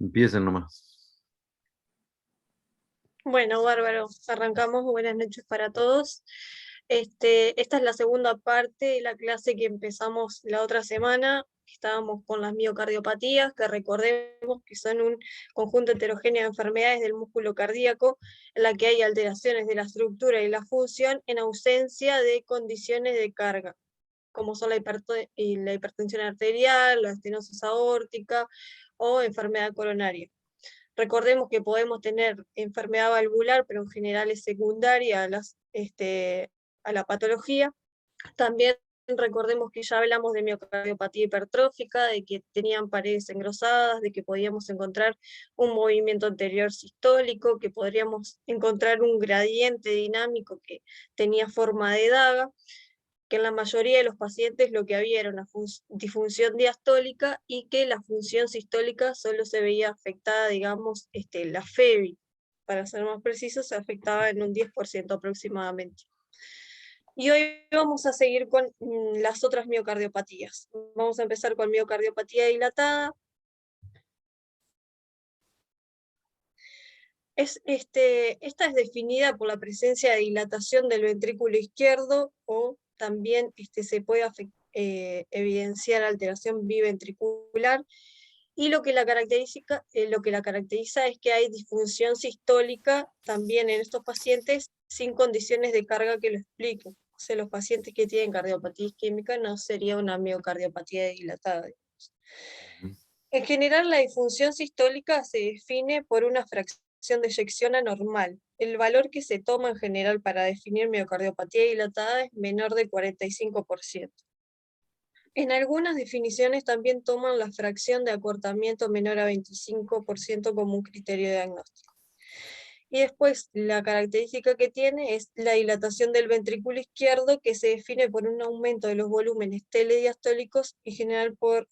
Empiecen nomás. Bueno, bárbaro, arrancamos. Buenas noches para todos. Esta es la segunda parte de la clase que empezamos la otra semana. Estábamos con las miocardiopatías, que recordemos que son un conjunto heterogéneo de enfermedades del músculo cardíaco, en la que hay alteraciones de la estructura y la función en ausencia de condiciones de carga, como son la hipertensión arterial, la estenosis aórtica o enfermedad coronaria. Recordemos que podemos tener enfermedad valvular, pero en general es secundaria a la patología. También recordemos que ya hablamos de miocardiopatía hipertrófica, de que tenían paredes engrosadas, de que podíamos encontrar un movimiento anterior sistólico, que podríamos encontrar un gradiente dinámico que tenía forma de daga, que en la mayoría de los pacientes lo que había era una disfunción diastólica y que la función sistólica solo se veía afectada, digamos, la FEBI, para ser más precisos, se afectaba en un 10% aproximadamente. Y hoy vamos a seguir con las otras miocardiopatías. Vamos a empezar con miocardiopatía dilatada. Esta es definida por la presencia de dilatación del ventrículo izquierdo, o también se puede evidenciar alteración biventricular, y lo que la caracteriza es que hay disfunción sistólica también en estos pacientes sin condiciones de carga que lo expliquen. O sea, los pacientes que tienen cardiopatía isquémica no sería una miocardiopatía dilatada. En general, la disfunción sistólica se define por una fracción de eyección anormal. El valor que se toma en general para definir miocardiopatía dilatada es menor de 45%. En algunas definiciones también toman la fracción de acortamiento menor a 25% como un criterio de diagnóstico. Y después la característica que tiene es la dilatación del ventrículo izquierdo, que se define por un aumento de los volúmenes telediastólicos, en general por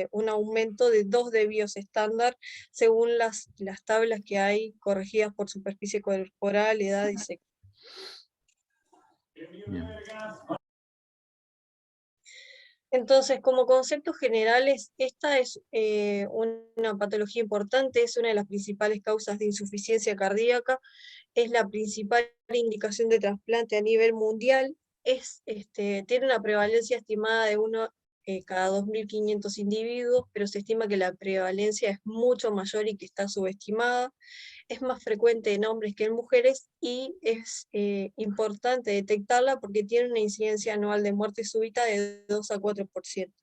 un aumento de 2 dBs estándar, según las tablas que hay corregidas por superficie corporal, edad y sexo. Bien. Entonces, como conceptos generales, esta es una patología importante, es una de las principales causas de insuficiencia cardíaca, es la principal indicación de trasplante a nivel mundial, tiene una prevalencia estimada de uno cada 2.500 individuos, pero se estima que la prevalencia es mucho mayor y que está subestimada. Es más frecuente en hombres que en mujeres, y es importante detectarla porque tiene una incidencia anual de muerte súbita de 2 a 4%.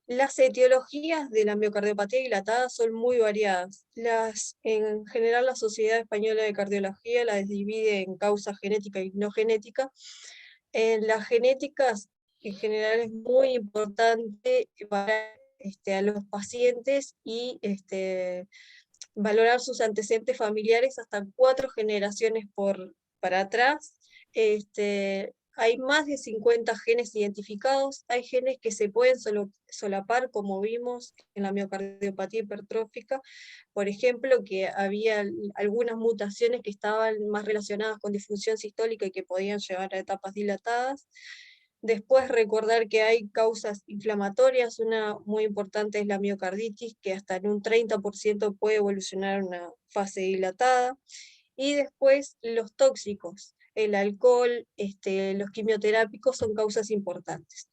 Las etiologías de la miocardiopatía dilatada son muy variadas. En general, la Sociedad Española de Cardiología las divide en causa genética y no genética. En las genéticas, en general, es muy importante para a los pacientes y valorar sus antecedentes familiares hasta 4 generaciones para atrás. Hay más de 50 genes identificados, hay genes que se pueden solapar, como vimos en la miocardiopatía hipertrófica, por ejemplo, que había algunas mutaciones que estaban más relacionadas con disfunción sistólica y que podían llevar a etapas dilatadas. Después recordar que hay causas inflamatorias, una muy importante es la miocarditis, que hasta en un 30% puede evolucionar a una fase dilatada. Y después los tóxicos, el alcohol, los quimioterápicos son causas importantes.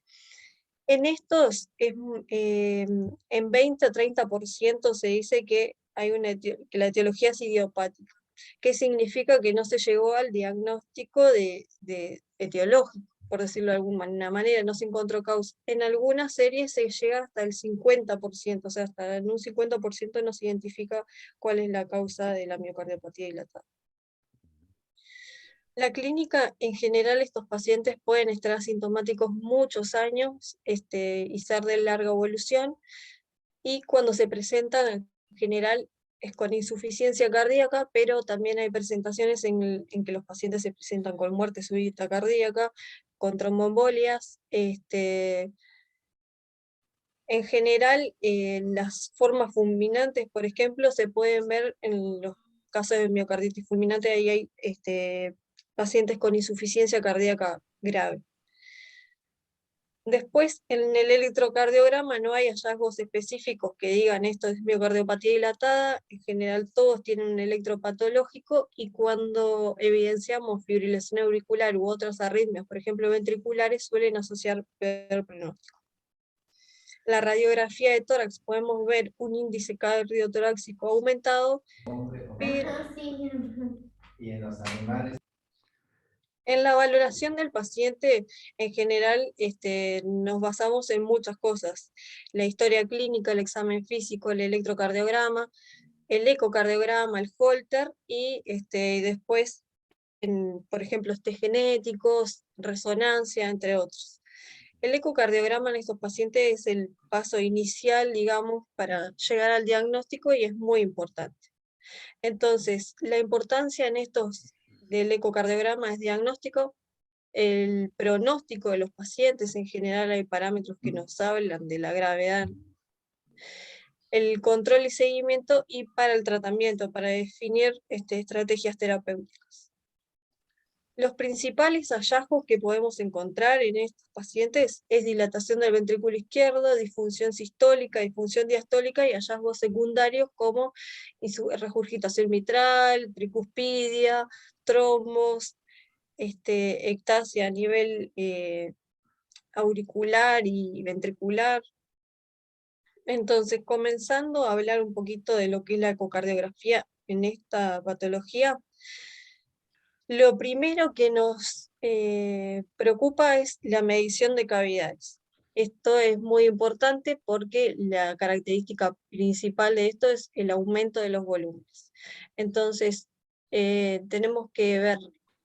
En estos, en 20 a 30% se dice que, que la etiología es idiopática, que significa que no se llegó al diagnóstico de etiológico, por decirlo de alguna manera, no se encontró causa. En algunas series se llega hasta el 50%, o sea, hasta en un 50% no se identifica cuál es la causa de la miocardiopatía dilatada. La clínica, en general, estos pacientes pueden estar asintomáticos muchos años y ser de larga evolución, y cuando se presentan, en general, es con insuficiencia cardíaca, pero también hay presentaciones en que los pacientes se presentan con muerte súbita cardíaca, con tromboembolias. En general, las formas fulminantes, por ejemplo, se pueden ver en los casos de miocarditis fulminante. Ahí hay pacientes con insuficiencia cardíaca grave. Después, en el electrocardiograma no hay hallazgos específicos que digan esto es miocardiopatía dilatada, en general todos tienen un electropatológico, y cuando evidenciamos fibrilación auricular u otras arritmias, por ejemplo ventriculares, suelen asociar peor pronóstico. La radiografía de tórax podemos ver un índice cardiotorácico aumentado, pero Ajá, sí. Y en los animales. en la valoración del paciente, en general, nos basamos en muchas cosas: la historia clínica, el examen físico, el electrocardiograma, el ecocardiograma, el Holter, y después, por ejemplo, test genéticos, resonancia, entre otros. El ecocardiograma en estos pacientes es el paso inicial, digamos, para llegar al diagnóstico, y es muy importante. Entonces, la importancia en estos del ecocardiograma es diagnóstico. El pronóstico de los pacientes, en general hay parámetros que nos hablan de la gravedad, el control y seguimiento, y para el tratamiento, para definir estrategias terapéuticas. Los principales hallazgos que podemos encontrar en estos pacientes es dilatación del ventrículo izquierdo, disfunción sistólica, disfunción diastólica, y hallazgos secundarios como regurgitación mitral, tricuspidia, trombos, ectasia a nivel auricular y ventricular. Entonces, comenzando a hablar un poquito de lo que es la ecocardiografía en esta patología, lo primero que nos preocupa es la medición de cavidades. Esto es muy importante porque la característica principal de esto es el aumento de los volúmenes. Entonces, tenemos que ver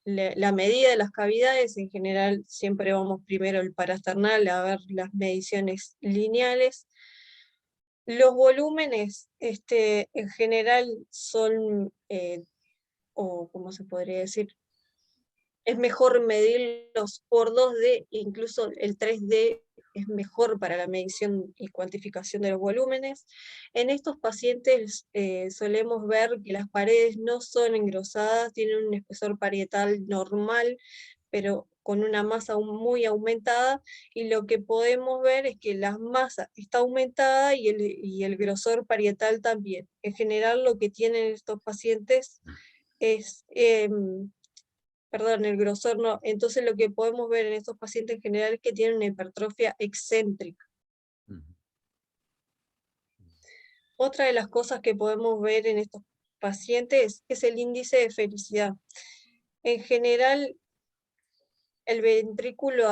la medida de las cavidades. En general, siempre vamos primero al parasternal a ver las mediciones lineales. Los volúmenes, en general, son, o ¿cómo se podría decir? Es mejor medirlos por 2D, incluso el 3D es mejor para la medición y cuantificación de los volúmenes. En estos pacientes solemos ver que las paredes no son engrosadas, tienen un espesor parietal normal, pero con una masa muy aumentada, y lo que podemos ver es que la masa está aumentada y el grosor parietal también. En general, lo que tienen estos pacientes es, perdón, el grosor no. Entonces lo que podemos ver en estos pacientes en general es que tienen una hipertrofia excéntrica. Otra de las cosas que podemos ver en estos pacientes es el índice de felicidad. En general, el ventrículo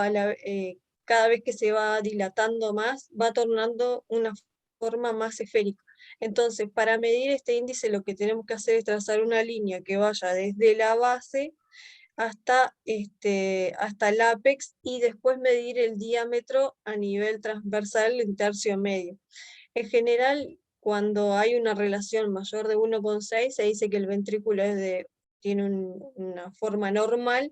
cada vez que se va dilatando más, va tornando una forma más esférica. Entonces, para medir este índice, lo que tenemos que hacer es trazar una línea que vaya desde la base hasta el ápex, y después medir el diámetro a nivel transversal en tercio medio. En general, cuando hay una relación mayor de 1,6, se dice que el ventrículo tiene una forma normal,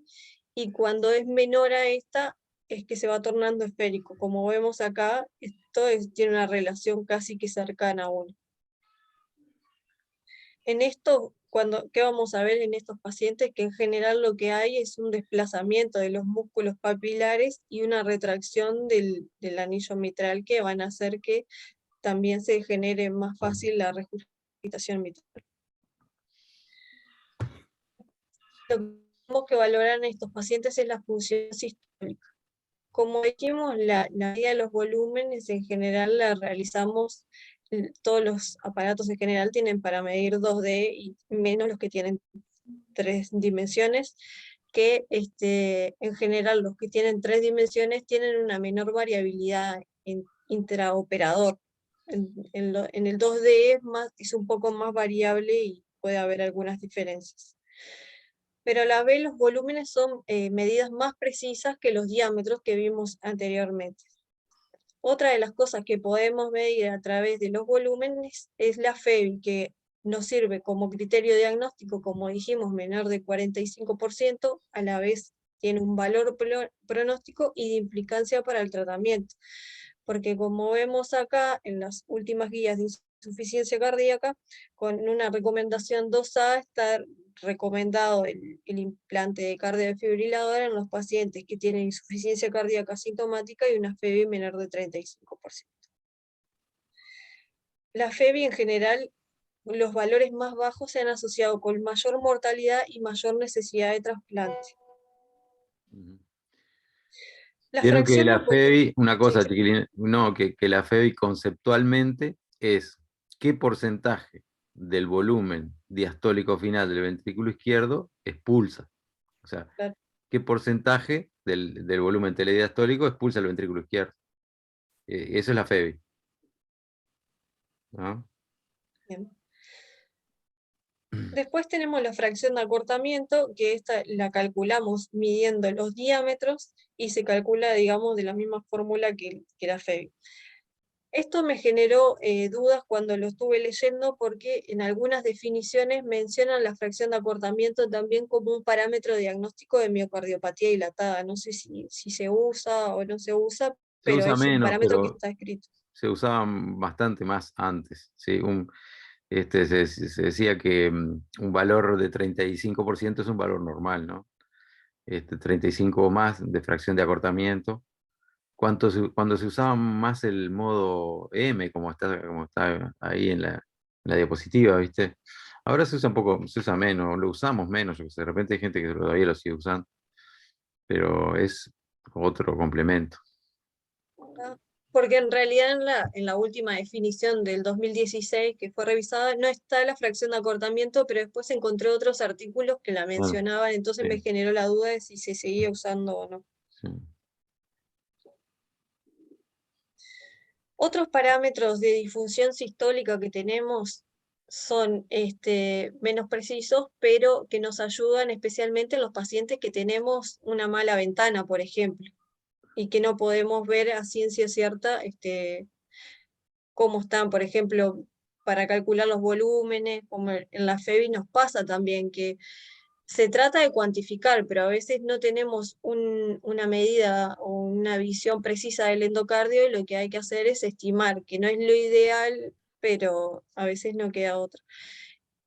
y cuando es menor a esta, es que se va tornando esférico. Como vemos acá, esto tiene una relación casi que cercana a 1. En esto, ¿qué vamos a ver en estos pacientes? Que en general lo que hay es un desplazamiento de los músculos papilares y una retracción del anillo mitral, que van a hacer que también se genere más fácil la regurgitación mitral. Lo que tenemos que valorar en estos pacientes es la función sistólica. Como dijimos, la medida de los volúmenes en general la realizamos, todos los aparatos en general tienen para medir 2D, y menos los que tienen 3 dimensiones, que en general los que tienen 3 dimensiones tienen una menor variabilidad intraoperador. En el 2D es un poco más variable y puede haber algunas diferencias. Pero a la vez los volúmenes son medidas más precisas que los diámetros que vimos anteriormente. Otra de las cosas que podemos medir a través de los volúmenes es la FEBI, que nos sirve como criterio diagnóstico, como dijimos, menor de 45%, a la vez tiene un valor pronóstico y de implicancia para el tratamiento. Porque como vemos acá en las últimas guías de insuficiencia cardíaca, con una recomendación 2A está recomendado el implante de cardiofibrilador en los pacientes que tienen insuficiencia cardíaca sintomática y una FEBI menor de 35%. La FEBI en general, los valores más bajos se han asociado con mayor mortalidad y mayor necesidad de trasplante. Ujú. La Vieron que fracción la FEBI, una sí, cosa, chiquilín, no, que la FEBI conceptualmente es qué porcentaje del volumen diastólico final del ventrículo izquierdo expulsa. O sea, claro, qué porcentaje del volumen telediastólico expulsa el ventrículo izquierdo. Eso es la FEBI, ¿no? bien. Después tenemos la fracción de acortamiento, que esta la calculamos midiendo los diámetros y se calcula, digamos, de la misma fórmula que la FEBI. Esto me generó dudas cuando lo estuve leyendo porque en algunas definiciones mencionan la fracción de acortamiento también como un parámetro diagnóstico de miocardiopatía dilatada. No sé si se usa o no se usa, Se pero usa es un menos, parámetro que pero está escrito. se usaba bastante más antes. ¿Sí? Se decía que un valor de 35% es un valor normal, ¿no? 35 o más de fracción de acortamiento. Cuando se usaba más el modo M, como está ahí en la diapositiva, ¿viste? Ahora se usa un poco, se usa menos, lo usamos menos, yo qué sé, de repente hay gente que todavía lo sigue usando, pero es otro complemento. Ah, porque en realidad en la última definición del 2016 que fue revisada no está la fracción de acortamiento, pero después encontré otros artículos que la Bueno, mencionaban, entonces me sí, generó la duda de si se seguía usando o no. sí. Otros parámetros de disfunción sistólica que tenemos son menos precisos, pero que nos ayudan especialmente en los pacientes que tenemos una mala ventana, por ejemplo, y que no podemos ver a ciencia cierta cómo están, por ejemplo, para calcular los volúmenes, como en la FEBI nos pasa también que se trata de cuantificar, pero a veces no tenemos una medida o una visión precisa del endocardio y lo que hay que hacer es estimar, que no es lo ideal, pero a veces no queda otra.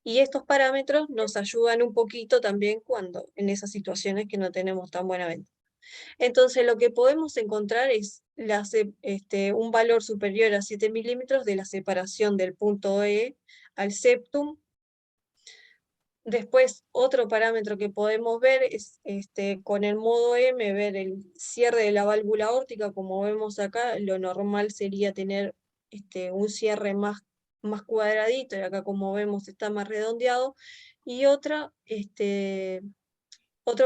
Y estos parámetros nos ayudan un poquito también cuando en esas situaciones que no tenemos tan buena venta. Entonces lo que podemos encontrar es un valor superior a 7 milímetros de la separación del punto E al septum. Después, otro parámetro que podemos ver es con el modo M, ver el cierre de la válvula aórtica, como vemos acá, lo normal sería tener un cierre más cuadradito, y acá como vemos está más redondeado, y otro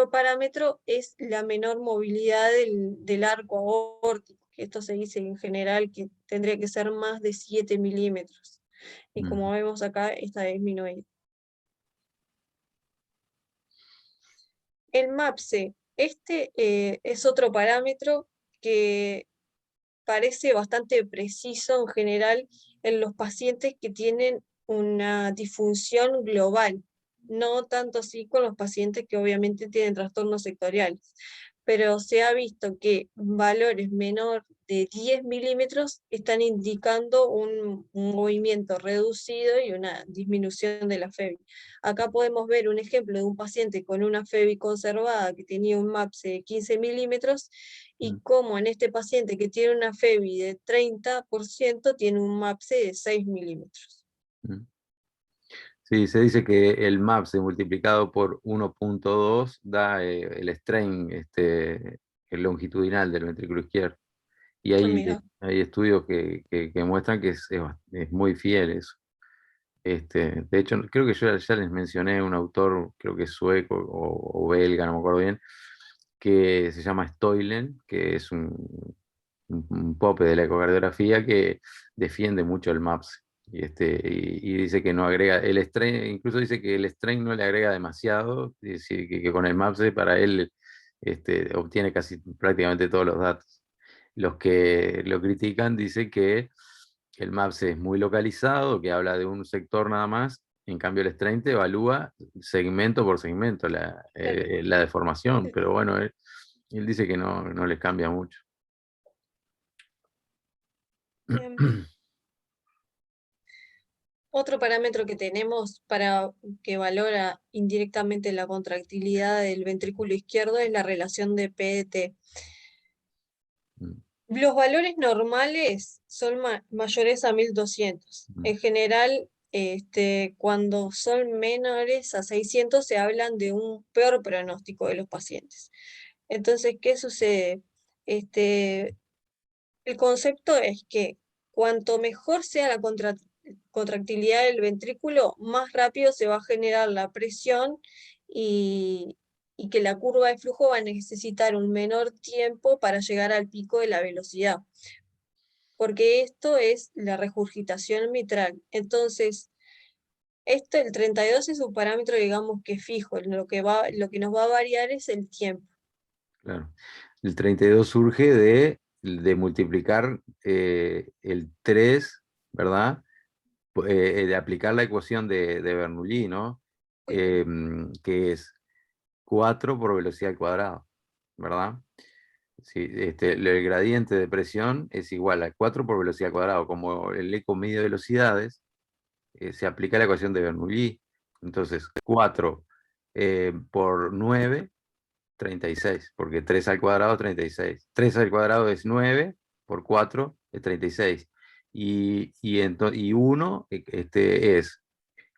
parámetro es la menor movilidad del arco aórtico, que esto se dice en general que tendría que ser más de 7 milímetros, y como vemos acá está disminuido. El MAPSE, es otro parámetro que parece bastante preciso en general en los pacientes que tienen una disfunción global, no tanto así con los pacientes que obviamente tienen trastornos sectoriales, pero se ha visto que valores menor de 10 milímetros están indicando un movimiento reducido y una disminución de la FEBI. Acá podemos ver un ejemplo de un paciente con una FEBI conservada que tenía un MAPSE de 15 milímetros y cómo en este paciente que tiene una FEBI de 30% tiene un MAPSE de 6 milímetros. Sí, se dice que el MAPS multiplicado por 1.2 da el strain el longitudinal del ventrículo izquierdo. Y Mira, hay estudios que muestran que es muy fiel eso. De hecho, creo que yo ya les mencioné un autor, creo que es sueco o belga, no me acuerdo bien, que se llama Stoilen, que es un pope de la ecocardiografía que defiende mucho el MAPS. Y dice que no agrega, el strain, incluso dice que el strain no le agrega demasiado, es decir, que con el MAPS para él obtiene casi prácticamente todos los datos. Los que lo critican dicen que el MAPS es muy localizado, que habla de un sector nada más, en cambio el strain te evalúa segmento por segmento la deformación, pero bueno, él dice que no les cambia mucho. bien. Otro parámetro que tenemos para que valora indirectamente la contractilidad del ventrículo izquierdo es la relación de P/T. Mm, Los valores normales son mayores a 1200. mm, En general, cuando son menores a 600 se hablan de un peor pronóstico de los pacientes. Entonces, ¿qué sucede? Este, el concepto es que cuanto mejor sea la contractilidad del ventrículo, más rápido se va a generar la presión y que la curva de flujo va a necesitar un menor tiempo para llegar al pico de la velocidad, porque esto es la regurgitación mitral. Entonces, el 32 es un parámetro, digamos, que fijo, lo que nos va a variar es el tiempo. claro. El 32 surge de multiplicar el 3, ¿verdad? De aplicar la ecuación de Bernoulli, ¿no? Uy, Que es 4 por velocidad al cuadrado, ¿verdad? Sí, el gradiente de presión es igual a 4 por velocidad al cuadrado. Como el eco mide velocidades, se aplica la ecuación de Bernoulli. Entonces, 4 por 9, 36, porque 3 al cuadrado, 36. 3 al cuadrado es 9, por 4 es 36. Y 1 es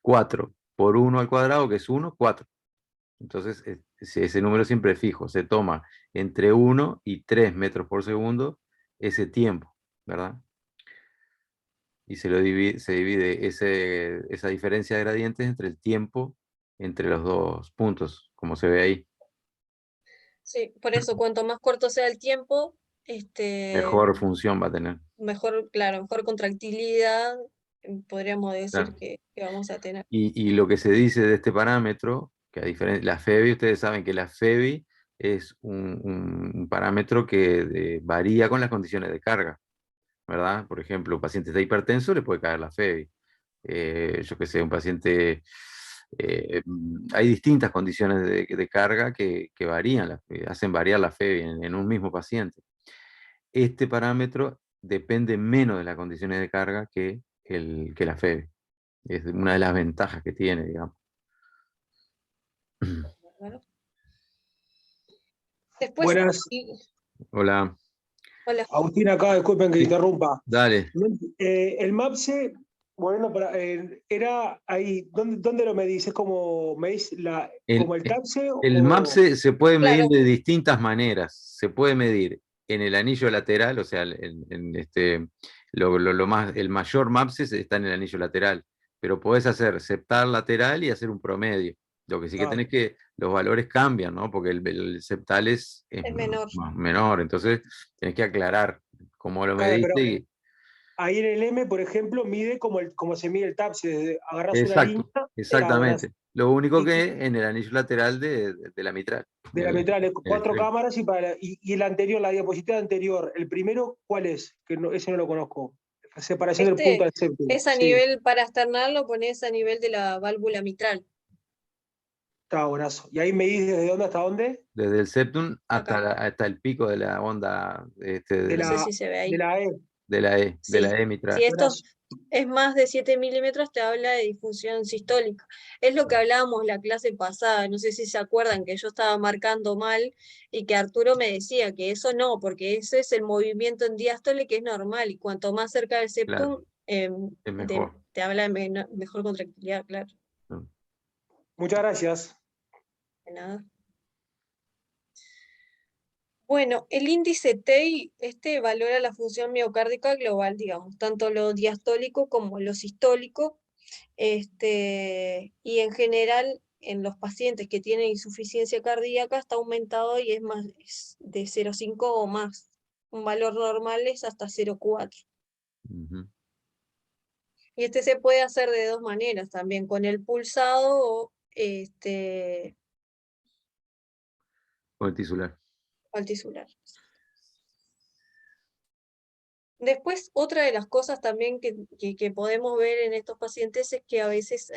4 por 1 al cuadrado, que es 1, 4. Entonces, ese número siempre es fijo. Se toma entre 1 y 3 metros por segundo ese tiempo, ¿verdad? Y se divide esa diferencia de gradientes entre el tiempo entre los dos puntos, como se ve ahí. sí, por eso cuanto más corto sea el tiempo, Mejor función va a tener. mejor, claro, mejor contractilidad podríamos decir Claro. que vamos a tener. Y lo que se dice de este parámetro, que a diferencia, la FEBI, ustedes saben que la FEBI es un parámetro que varía con las condiciones de carga, ¿verdad? Por ejemplo, un paciente está hipertenso, le puede caer la FEBI. Yo qué sé, un paciente... hay distintas condiciones de carga que varían, hacen variar la FEBI en un mismo paciente. Este parámetro depende menos de las condiciones de carga que la FEBI. Es una de las ventajas que tiene, digamos. ¿Verdad? Después, Buenas, Hola. hola. Agustín acá, disculpen que Sí, interrumpa. dale. El MAPSE, bueno, era ahí, ¿dónde lo medís? ¿Es como medís como el TAPSE El MAP o se puede medir Claro, de distintas maneras. Se puede medir en el anillo lateral, o sea, el mayor MAPSE está en el anillo lateral, pero podés hacer septal lateral y hacer un promedio. Lo que sí que tenés que, los valores cambian, ¿no? Porque el septal es es menor. menor, entonces tenés que aclarar cómo lo claro, pero mediste. ahí en el M, por ejemplo, mide como se mide el TAPSE, agarras una línea, Exacto, buenas, exactamente. Lo único y que en el anillo lateral de la mitral. de la metral, En el 4 extremo. cámaras y el anterior, la diapositiva anterior, el primero, ¿cuál es? Ese no lo conozco. Separación del punto al séptimo. Es a Sí, nivel parasternal, lo pones a nivel de la válvula mitral, está buenazo. ¿Y ahí medís desde dónde hasta dónde? Desde el septum hasta, acá. hasta el pico de la onda De No sé la, si se ve de ahí. la E. De Sí, la E si mitral. esto Buenazo. es más de 7 milímetros, te habla de difusión sistólica. Es lo que hablábamos la clase pasada, no sé si se acuerdan que yo estaba marcando mal y que Arturo me decía que eso no, porque ese es el movimiento en diástole que es normal y cuanto más cerca del Claro, septum, es mejor. te habla de mejor contractilidad, claro, ¿No? Muchas gracias. de nada. Bueno, el índice TEI, valora la función miocárdica global, digamos, tanto lo diastólico como lo sistólico, y en general en los pacientes que tienen insuficiencia cardíaca está aumentado y es más es de 0,5 o más. Un valor normal es hasta 0,4. Ujú. Y se puede hacer de dos maneras también, con el pulsado o Con el tisular. altisular. Después, otra de las cosas también que podemos ver en estos pacientes es que a veces,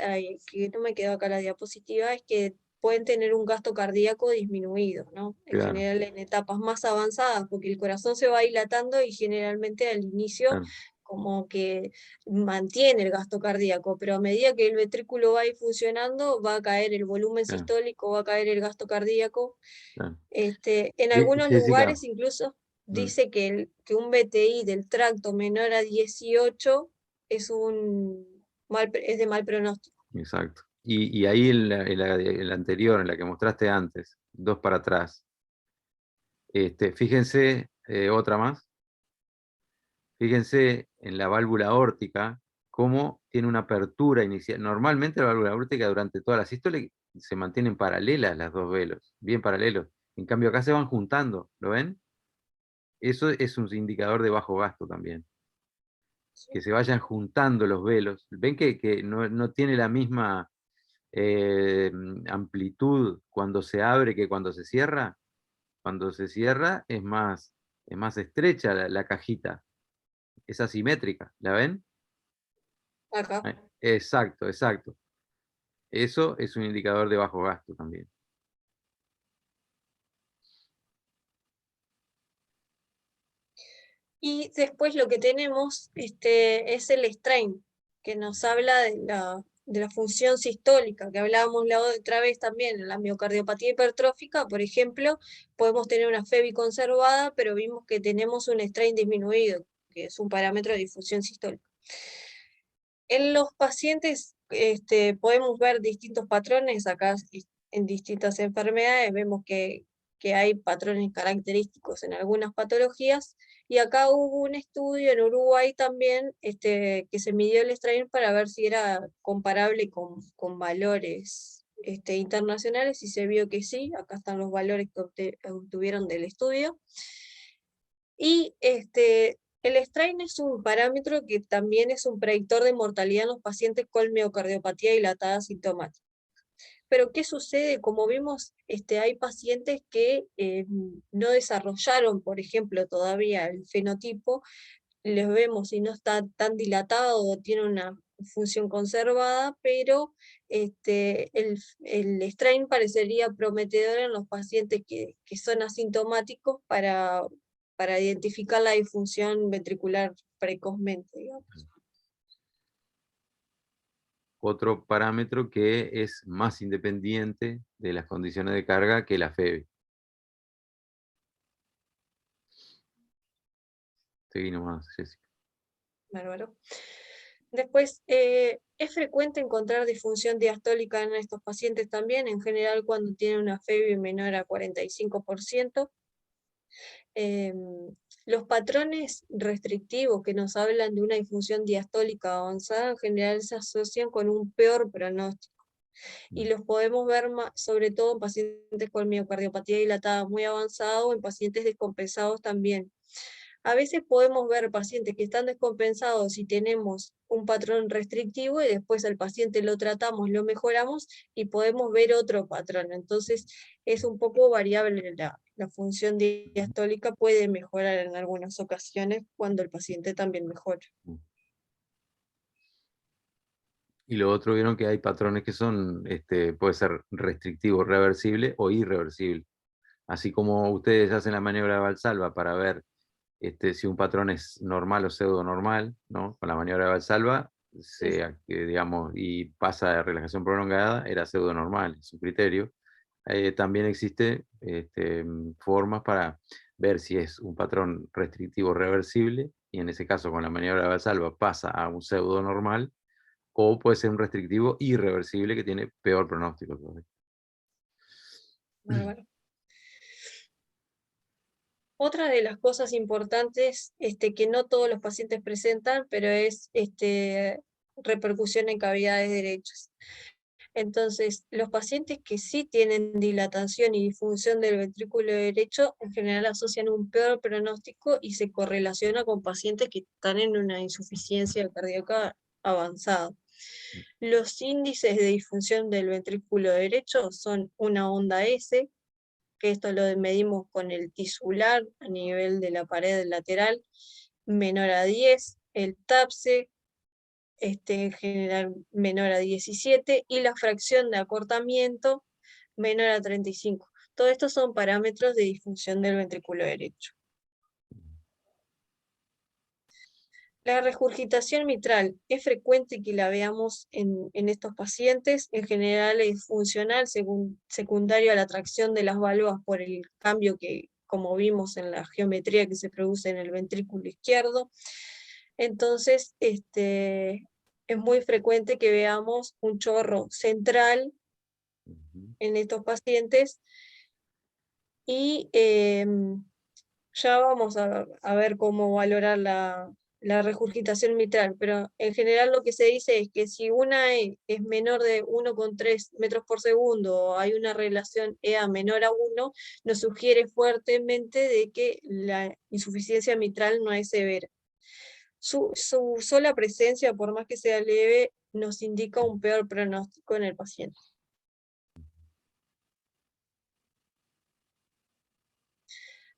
que no me quedó acá la diapositiva, es que pueden tener un gasto cardíaco disminuido, ¿no? En Claro, general en etapas más avanzadas, porque el corazón se va dilatando y generalmente al inicio claro. como que mantiene el gasto cardíaco, pero a medida que el ventrículo va a ir funcionando, va a caer el volumen Claro, sistólico, va a caer el gasto cardíaco. claro. En Bien, algunos Jessica, lugares incluso mm, dice que un BTI del tracto menor a 18 es es de mal pronóstico. exacto. Y ahí en la anterior, en la que mostraste antes, 2 para atrás, fíjense, otra más, fíjense en la válvula aórtica, cómo tiene una apertura inicial. Normalmente la válvula aórtica durante toda la sístole se mantienen paralelas las dos velos, bien paralelos. En cambio acá se van juntando, ¿lo ven? Eso es un indicador de bajo gasto también. Que se vayan juntando los velos. ¿Ven que no tiene la misma amplitud cuando se abre que cuando se cierra? Cuando se cierra es más estrecha la cajita, es asimétrica, ¿la ven? Acá. Exacto, exacto. Eso es un indicador de bajo gasto también. Y después lo que tenemos es el strain, que nos habla de la función sistólica, que hablábamos la otra vez también en la miocardiopatía hipertrófica, por ejemplo, podemos tener una FEBI conservada, pero vimos que tenemos un strain disminuido, que es un parámetro de difusión sistólica. En los pacientes podemos ver distintos patrones, acá en distintas enfermedades vemos que hay patrones característicos en algunas patologías, y acá hubo un estudio en Uruguay también que se midió el strain para ver si era comparable con valores internacionales, y se vio que sí. Acá están los valores que obtuvieron del estudio. Y el strain es un parámetro que también es un predictor de mortalidad en los pacientes con miocardiopatía dilatada sintomática. Pero ¿qué sucede? Como vimos, hay pacientes que no desarrollaron, por ejemplo, todavía el fenotipo, les vemos si no está tan dilatado o tiene una función conservada, pero el strain parecería prometedor en los pacientes que son asintomáticos para identificar la disfunción ventricular precozmente, digamos. Otro parámetro que es más independiente de las condiciones de carga que la FEBI. Seguí nomás, Jessica. Bárbaro. Después, es frecuente encontrar disfunción diastólica en estos pacientes también, en general cuando tienen una FEBI menor a 45%. Los patrones restrictivos que nos hablan de una disfunción diastólica avanzada en general se asocian con un peor pronóstico, y los podemos ver sobre todo en pacientes con miocardiopatía dilatada muy avanzada o en pacientes descompensados también. A veces podemos ver pacientes que están descompensados y tenemos un patrón restrictivo, y después al paciente lo tratamos, lo mejoramos y podemos ver otro patrón. Entonces es un poco variable la función diastólica, puede mejorar en algunas ocasiones cuando el paciente también mejora. Y lo otro, vieron que hay patrones que son, puede ser restrictivo, reversible o irreversible. Así como ustedes hacen la maniobra de Valsalva para ver si un patrón es normal o pseudo normal, ¿no? Con la maniobra de Valsalva, digamos, y pasa de relajación prolongada, era pseudo normal, es un criterio. También existe formas para ver si es un patrón restrictivo reversible, y en ese caso con la maniobra de Valsalva pasa a un pseudo normal, o puede ser un restrictivo irreversible que tiene peor pronóstico todavía. Bárbaro. Otra de las cosas importantes que no todos los pacientes presentan, pero es repercusión en cavidades derechas. Entonces, los pacientes que sí tienen dilatación y disfunción del ventrículo derecho, en general asocian un peor pronóstico y se correlaciona con pacientes que están en una insuficiencia cardíaca avanzada. Los índices de disfunción del ventrículo derecho son una onda S, que esto lo medimos con el tisular a nivel de la pared lateral, menor a 10, el TAPSE, en general menor a 17, y la fracción de acortamiento menor a 35. Todos estos son parámetros de disfunción del ventrículo derecho. La regurgitación mitral es frecuente que la veamos en estos pacientes. En general es funcional, secundario a la tracción de las válvulas por el cambio que, como vimos en la geometría que se produce en el ventrículo izquierdo. Entonces, es muy frecuente que veamos un chorro central en estos pacientes y ya vamos a ver cómo valorar la regurgitación mitral, pero en general lo que se dice es que si una E es menor de 1,3 metros por segundo o hay una relación EA menor a 1, nos sugiere fuertemente de que la insuficiencia mitral no es severa. Su sola presencia, por más que sea leve, nos indica un peor pronóstico en el paciente.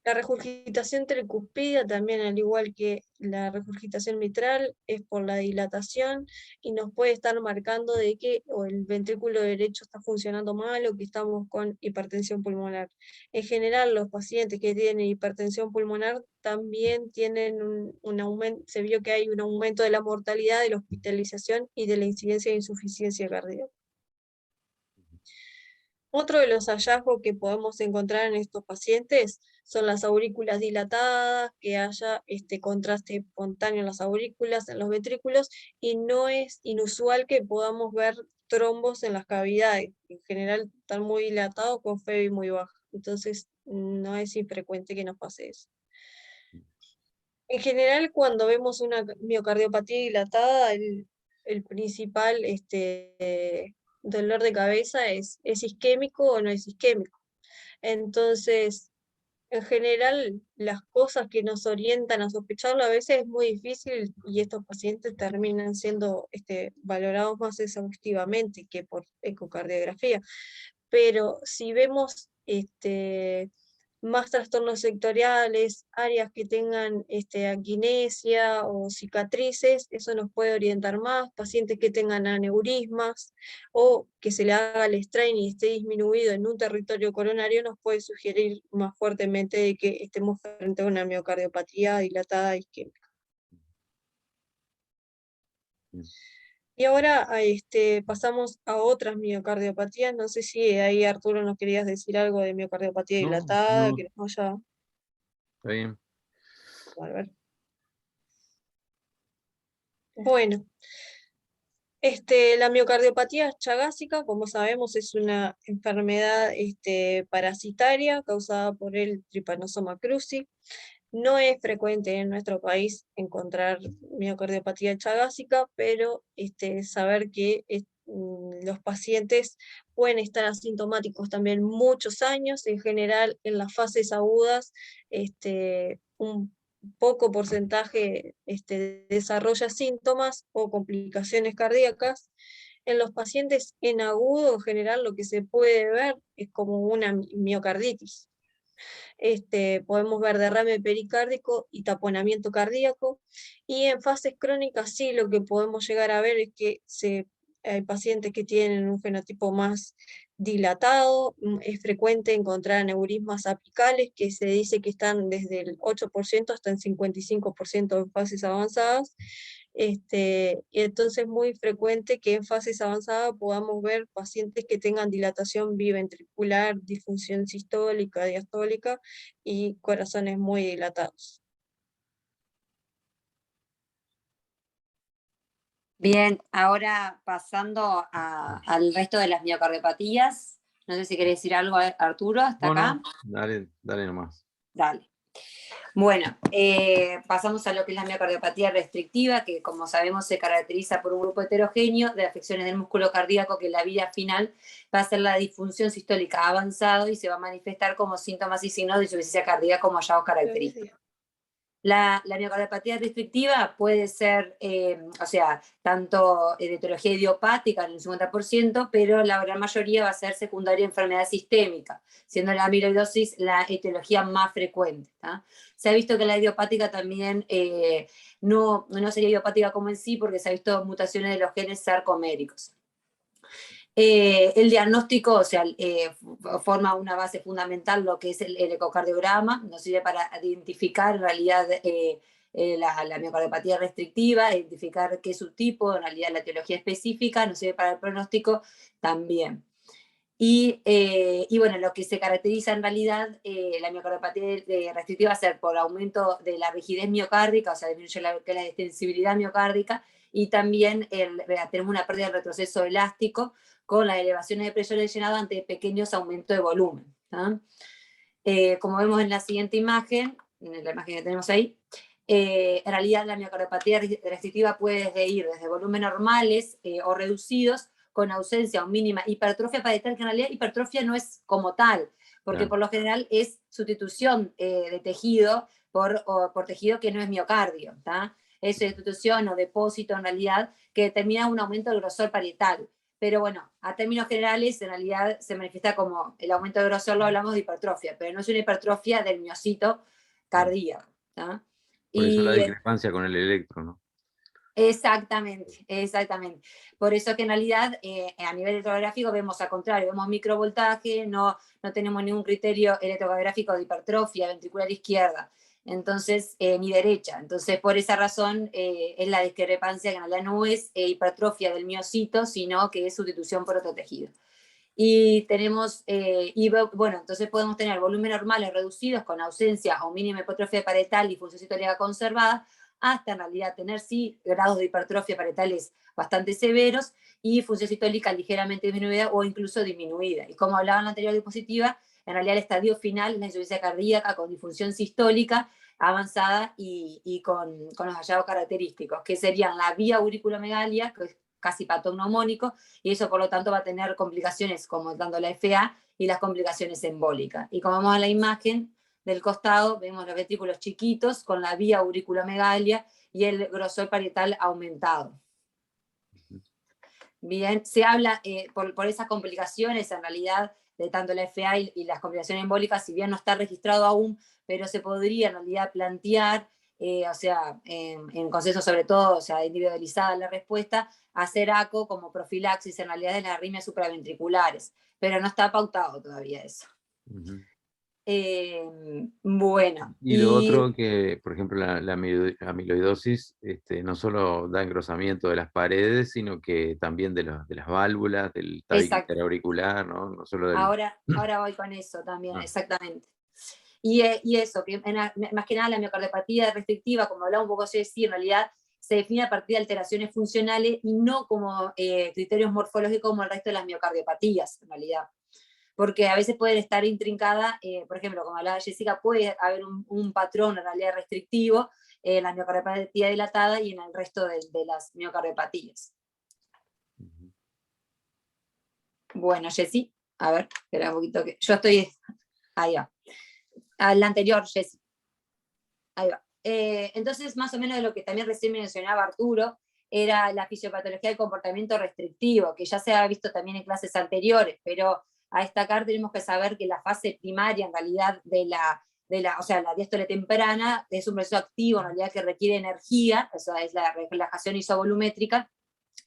La regurgitación tricúspide también, al igual que la regurgitación mitral, es por la dilatación y nos puede estar marcando de que o el ventrículo derecho está funcionando mal o que estamos con hipertensión pulmonar. En general, los pacientes que tienen hipertensión pulmonar también tienen un aumento, se vio que hay un aumento de la mortalidad, de la hospitalización y de la incidencia de insuficiencia cardíaca. Otro de los hallazgos que podemos encontrar en estos pacientes son las aurículas dilatadas, que haya contraste espontáneo en las aurículas, en los ventrículos, y no es inusual que podamos ver trombos en las cavidades. En general están muy dilatados con FEBI muy baja, entonces no es infrecuente que nos pase eso. En general, cuando vemos una miocardiopatía dilatada, el principal dolor de cabeza ¿es isquémico o no es isquémico? Entonces, en general, las cosas que nos orientan a sospecharlo a veces es muy difícil y estos pacientes terminan siendo valorados más exhaustivamente que por ecocardiografía. Pero si vemos más trastornos sectoriales, áreas que tengan aquinesia o cicatrices, eso nos puede orientar más, pacientes que tengan aneurismas o que se le haga el strain y esté disminuido en un territorio coronario, nos puede sugerir más fuertemente de que estemos frente a una miocardiopatía dilatada isquémica. Y ahora pasamos a otras miocardiopatías. No sé si ahí, Arturo, nos querías decir algo de miocardiopatía dilatada. No, Que nos vaya... está bien. A ver. Bueno, la miocardiopatía chagásica, como sabemos, es una enfermedad parasitaria causada por el Trypanosoma cruzi. No es frecuente en nuestro país encontrar miocardiopatía chagásica, pero saber que los pacientes pueden estar asintomáticos también muchos años. En general, en las fases agudas, un poco porcentaje desarrolla síntomas o complicaciones cardíacas. En los pacientes en agudo, en general, lo que se puede ver es como una miocarditis. Podemos ver derrame pericárdico y taponamiento cardíaco, y en fases crónicas sí lo que podemos llegar a ver es que hay pacientes que tienen un fenotipo más dilatado. Es frecuente encontrar aneurismas apicales que se dice que están desde el 8% hasta el 55% en fases avanzadas. Y entonces es muy frecuente que en fases avanzadas podamos ver pacientes que tengan dilatación biventricular, disfunción sistólica, diastólica y corazones muy dilatados. Bien, ahora pasando al resto de las miocardiopatías. No sé si querés decir algo, Arturo, hasta acá. No, dale nomás. Dale. Bueno, pasamos a lo que es la miocardiopatía restrictiva, que como sabemos se caracteriza por un grupo heterogéneo de afecciones del músculo cardíaco que en la vida final va a ser la disfunción sistólica avanzado y se va a manifestar como síntomas y signos de insuficiencia cardíaca como hallazgos característicos. La miocardiopatía restrictiva puede ser, tanto de etiología idiopática en el 50%, pero la gran mayoría va a ser secundaria a enfermedad sistémica, siendo la amiloidosis la etiología más frecuente. Se ha visto que la idiopática también no sería idiopática como en sí, porque se ha visto mutaciones de los genes sarcoméricos. El diagnóstico, forma una base fundamental lo que es el ecocardiograma, nos sirve para identificar en realidad la miocardiopatía restrictiva, identificar qué subtipo, en realidad la etiología específica, nos sirve para el pronóstico también. Y bueno, lo que se caracteriza en realidad, la miocardiopatía restrictiva va a ser por aumento de la rigidez miocárdica, o sea, disminuye la extensibilidad miocárdica, y también tenemos una pérdida del retroceso elástico con las elevaciones de presión del llenado ante pequeños aumentos de volumen. Como vemos en la siguiente imagen, en la imagen que tenemos ahí, en realidad la miocardiopatía restrictiva puede ir desde volúmenes normales o reducidos, con ausencia o mínima hipertrofia parietal, que en realidad hipertrofia no es como tal, porque por lo general es sustitución de tejido por tejido que no es miocardio, es sustitución o depósito en realidad que determina un aumento del grosor parietal. Pero bueno, a términos generales, en realidad se manifiesta como el aumento de grosor, lo hablamos de hipertrofia, pero no es una hipertrofia del miocito cardíaco. Por eso la discrepancia con el electro, ¿no? Exactamente, exactamente. Por eso que en realidad a nivel electrocardiográfico vemos al contrario, vemos microvoltaje, no tenemos ningún criterio electrocardiográfico de hipertrofia ventricular izquierda, entonces, ni derecha. Entonces, por esa razón es la discrepancia que en realidad no es hipertrofia del miocito, sino que es sustitución por otro tejido. Y tenemos, bueno, entonces podemos tener volúmenes normales reducidos con ausencia o mínima hipertrofia parietal y función sistólica conservada, hasta en realidad tener sí grados de hipertrofia parietales bastante severos y función sistólica ligeramente disminuida o incluso disminuida. Y como hablaba en la anterior diapositiva, en realidad el estadio final es la insuficiencia cardíaca con disfunción sistólica avanzada y con los hallazgos característicos, que serían la vía auriculomegalia, que es casi patognomónico, y eso por lo tanto va a tener complicaciones como tanto la FA y las complicaciones embólicas. Y como vemos en la imagen del costado, vemos los ventrículos chiquitos con la vía auriculomegalia y el grosor parietal aumentado. Bien, se habla por esas complicaciones en realidad de tanto la FA y las complicaciones embólicas, si bien no está registrado aún, pero se podría en realidad plantear, o sea, en consenso sobre todo, o sea, individualizada la respuesta, hacer ACO como profilaxis en realidad de las arritmias supraventriculares, pero no está pautado todavía eso. Bueno. Y lo otro que, por ejemplo, la amiloidosis no solo da engrosamiento de las paredes, sino que también de las válvulas, del tabique interauricular, ¿no? No solo del... Ahora voy con eso también, exactamente. Y eso, que más que nada la miocardiopatía restrictiva, como hablaba un poco Jessy, en realidad se define a partir de alteraciones funcionales y no como criterios morfológicos como el resto de las miocardiopatías, en realidad. Porque a veces pueden estar intrincadas, por ejemplo, como hablaba Jessica, puede haber un patrón en realidad restrictivo en la miocardiopatía dilatada y en el resto de las miocardiopatías. Bueno, Jessy, a ver, espera un poquito que yo estoy... Ahí va. Al anterior, Jessy. Ahí va. Entonces, más o menos de lo que también recién mencionaba Arturo, era la fisiopatología del comportamiento restrictivo, que ya se ha visto también en clases anteriores, pero a destacar tenemos que saber que la fase primaria en realidad o sea, la diástole temprana es un proceso activo en realidad que requiere energía, o sea, es la relajación isovolumétrica,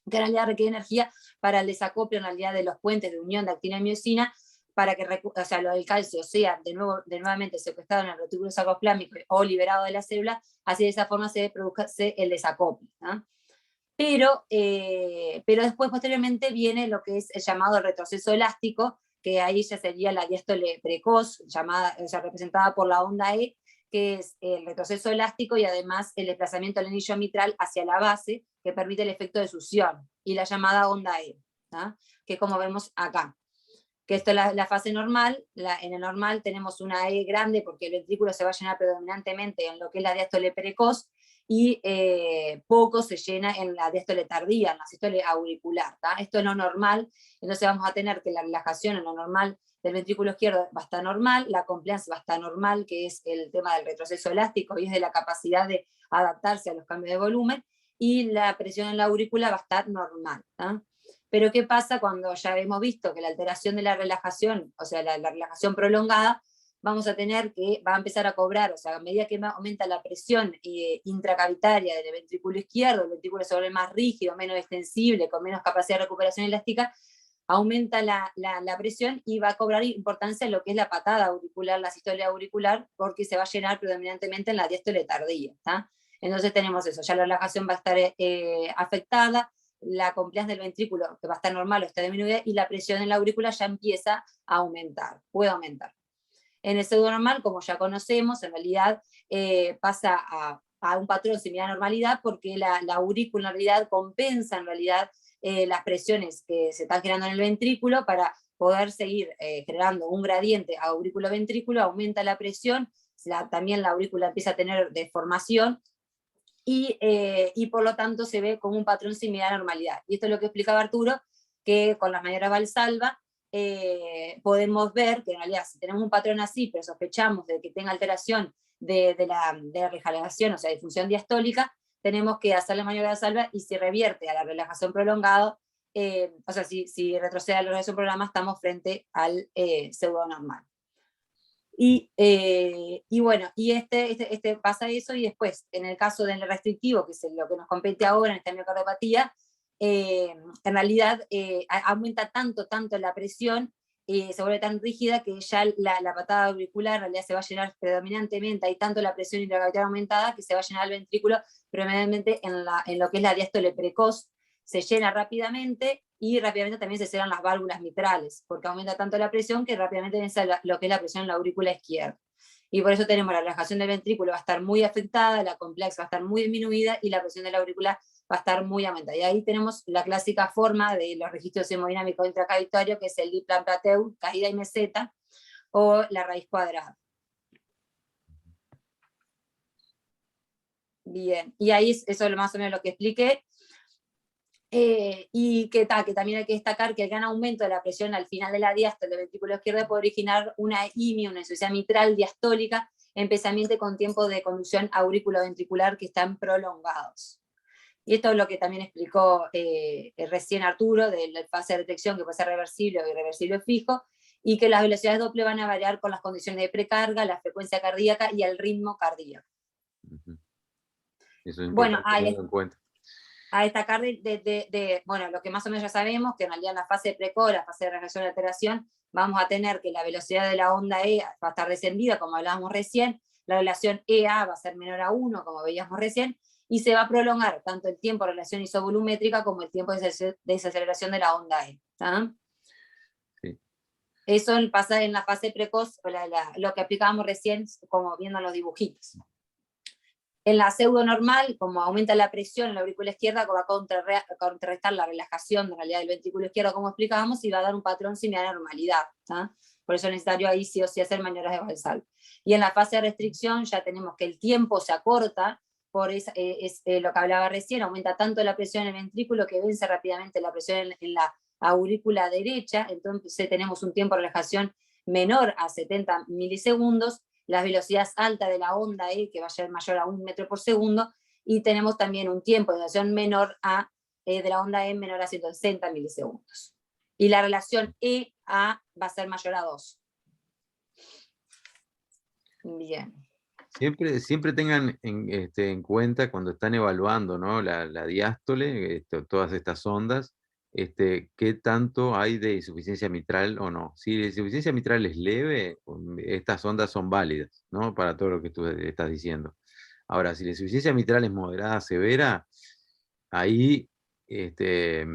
que en realidad requiere energía para el desacople en realidad de los puentes de unión de actina y miocina, para que o sea, lo del calcio sea nuevamente secuestrado en el retículo sarcoplámico o liberado de la célula, así de esa forma se produzca el desacople, ¿no? Pero después, posteriormente, viene lo que es el llamado retroceso elástico, que ahí ya sería la diástole precoz, representada por la onda E, que es el retroceso elástico y además el desplazamiento del anillo mitral hacia la base, que permite el efecto de succión, y la llamada onda E, ¿no? Que es como vemos acá. Que esto es la fase normal, en el normal tenemos una E grande porque el ventrículo se va a llenar predominantemente en lo que es la diástole precoz, y poco se llena en la diástole tardía, en la sístole auricular. Esto es lo normal, entonces vamos a tener que la relajación en lo normal del ventrículo izquierdo va a estar normal, la compliance va a estar normal, que es el tema del retroceso elástico y es de la capacidad de adaptarse a los cambios de volumen, y la presión en la aurícula va a estar normal. Pero ¿qué pasa cuando ya hemos visto que la alteración de la relajación, o sea, la relajación prolongada, vamos a tener que, va a empezar a cobrar, o sea, a medida que aumenta la presión intracavitaria del ventrículo izquierdo, el ventrículo se vuelve más rígido, menos extensible, con menos capacidad de recuperación elástica, aumenta la presión y va a cobrar importancia en lo que es la patada auricular, la sistolia auricular, porque se va a llenar predominantemente en la diástole tardía. Entonces tenemos eso, ya la relajación va a estar afectada, la compliance del ventrículo, que va a estar normal o está disminuida, y la presión en la aurícula ya empieza a aumentar, puede aumentar. En el pseudonormal, como ya conocemos, en realidad pasa a un patrón similar a normalidad, porque la aurícula en realidad compensa en realidad las presiones que se están generando en el ventrículo para poder seguir generando un gradiente aurículo-ventrículo, aumenta la presión, también la aurícula empieza a tener deformación, y por lo tanto se ve como un patrón similar a normalidad. Y esto es lo que explicaba Arturo, que con las maniobras Valsalva podemos ver que en realidad si tenemos un patrón así, pero sospechamos de que tenga alteración de la relajación, o sea, de función diastólica, tenemos que hacer la maniobra Valsalva, y si revierte a la relajación prolongada, o sea, si retrocede a la relajación prolongada, estamos frente al pseudonormal. Y bueno, y pasa eso, y después, en el caso del restrictivo, que es lo que nos compete ahora en esta miocardiopatía, en realidad aumenta tanto la presión, se vuelve tan rígida que ya la patada auricular en realidad se va a llenar predominantemente, hay tanto la presión intracavitaria aumentada que se va a llenar el ventrículo predominantemente en lo que es la diástole precoz, se llena rápidamente, y rápidamente también se cierran las válvulas mitrales, porque aumenta tanto la presión que rápidamente vence lo que es la presión en la aurícula izquierda. Y por eso tenemos la relajación del ventrículo va a estar muy afectada, la complex va a estar muy disminuida, y la presión de la aurícula va a estar muy aumentada. Y ahí tenemos la clásica forma de los registros hemodinámicos intracavitarios, que es el Diplan-Plateu, caída y meseta, o la raíz cuadrada. Bien, y ahí eso es más o menos lo que expliqué. Y que también hay que destacar que el gran aumento de la presión al final de la diástole del ventrículo izquierdo puede originar una IMI, una insuficiencia mitral diastólica, especialmente con tiempos de conducción auriculoventricular que están prolongados. Y esto es lo que también explicó recién Arturo, de la fase de detección que puede ser reversible o irreversible fijo, y que las velocidades Doppler van a variar con las condiciones de precarga, la frecuencia cardíaca y el ritmo cardíaco. Eso es importante bueno, tenerlo en cuenta. A destacar bueno, lo que más o menos ya sabemos, que en realidad en la fase precoz, la fase de regresión y alteración, vamos a tener que la velocidad de la onda E va a estar descendida, como hablábamos recién, la relación EA va a ser menor a 1, como veíamos recién, y se va a prolongar tanto el tiempo de relación isovolumétrica como el tiempo de desaceleración de la onda E. Sí. Eso pasa en la fase precoz, lo que aplicábamos recién, como viendo los dibujitos. En la pseudo normal, como aumenta la presión en la aurícula izquierda, va a contrarrestar la relajación de realidad del ventrículo izquierdo, como explicábamos, y va a dar un patrón similar a normalidad. Por eso es necesario ahí sí o sí hacer maniobras de Valsalva. Y en la fase de restricción ya tenemos que el tiempo se acorta, por lo que hablaba recién, aumenta tanto la presión en el ventrículo que vence rápidamente la presión en la aurícula derecha, entonces tenemos un tiempo de relajación menor a 70 milisegundos, las velocidades altas de la onda E, que va a ser mayor a 1 metro por segundo, y tenemos también un tiempo de relación menor de la onda E menor a 160 milisegundos. Y la relación E-A va a ser mayor a 2. Bien. Siempre tengan en cuenta cuando están evaluando, ¿no?, la diástole, todas estas ondas, qué tanto hay de insuficiencia mitral o no. Si la insuficiencia mitral es leve, estas ondas son válidas, ¿no?, para todo lo que tú estás diciendo. Ahora, si la insuficiencia mitral es moderada, severa, ahí la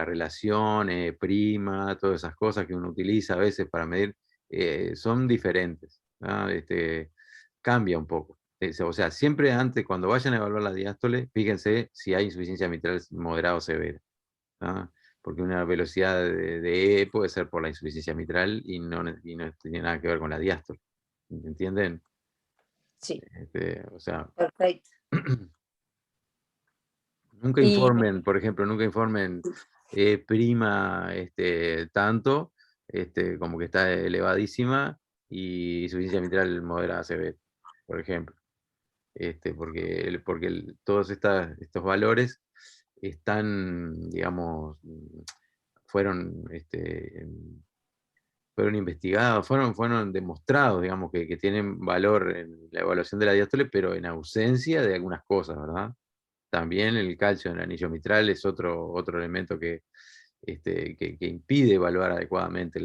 relación prima, todas esas cosas que uno utiliza a veces para medir, son diferentes, ¿no? Cambia un poco. O sea, siempre antes, cuando vayan a evaluar la diástole, fíjense si hay insuficiencia mitral moderada o severa, ¿no? Porque una velocidad de E puede ser por la insuficiencia mitral y no tiene nada que ver con la diástole. ¿Entienden? Sí. O sea, Perfecto. Nunca informen, por ejemplo, nunca informen prima tanto, como que está elevadísima, y insuficiencia mitral moderada severa, por ejemplo. Porque todos estos valores están, digamos, fueron investigados, fueron demostrados, digamos, que tienen valor en la evaluación de la diástole, pero en ausencia de algunas cosas, ¿verdad? También el calcio en el anillo mitral es otro elemento que impide evaluar adecuadamente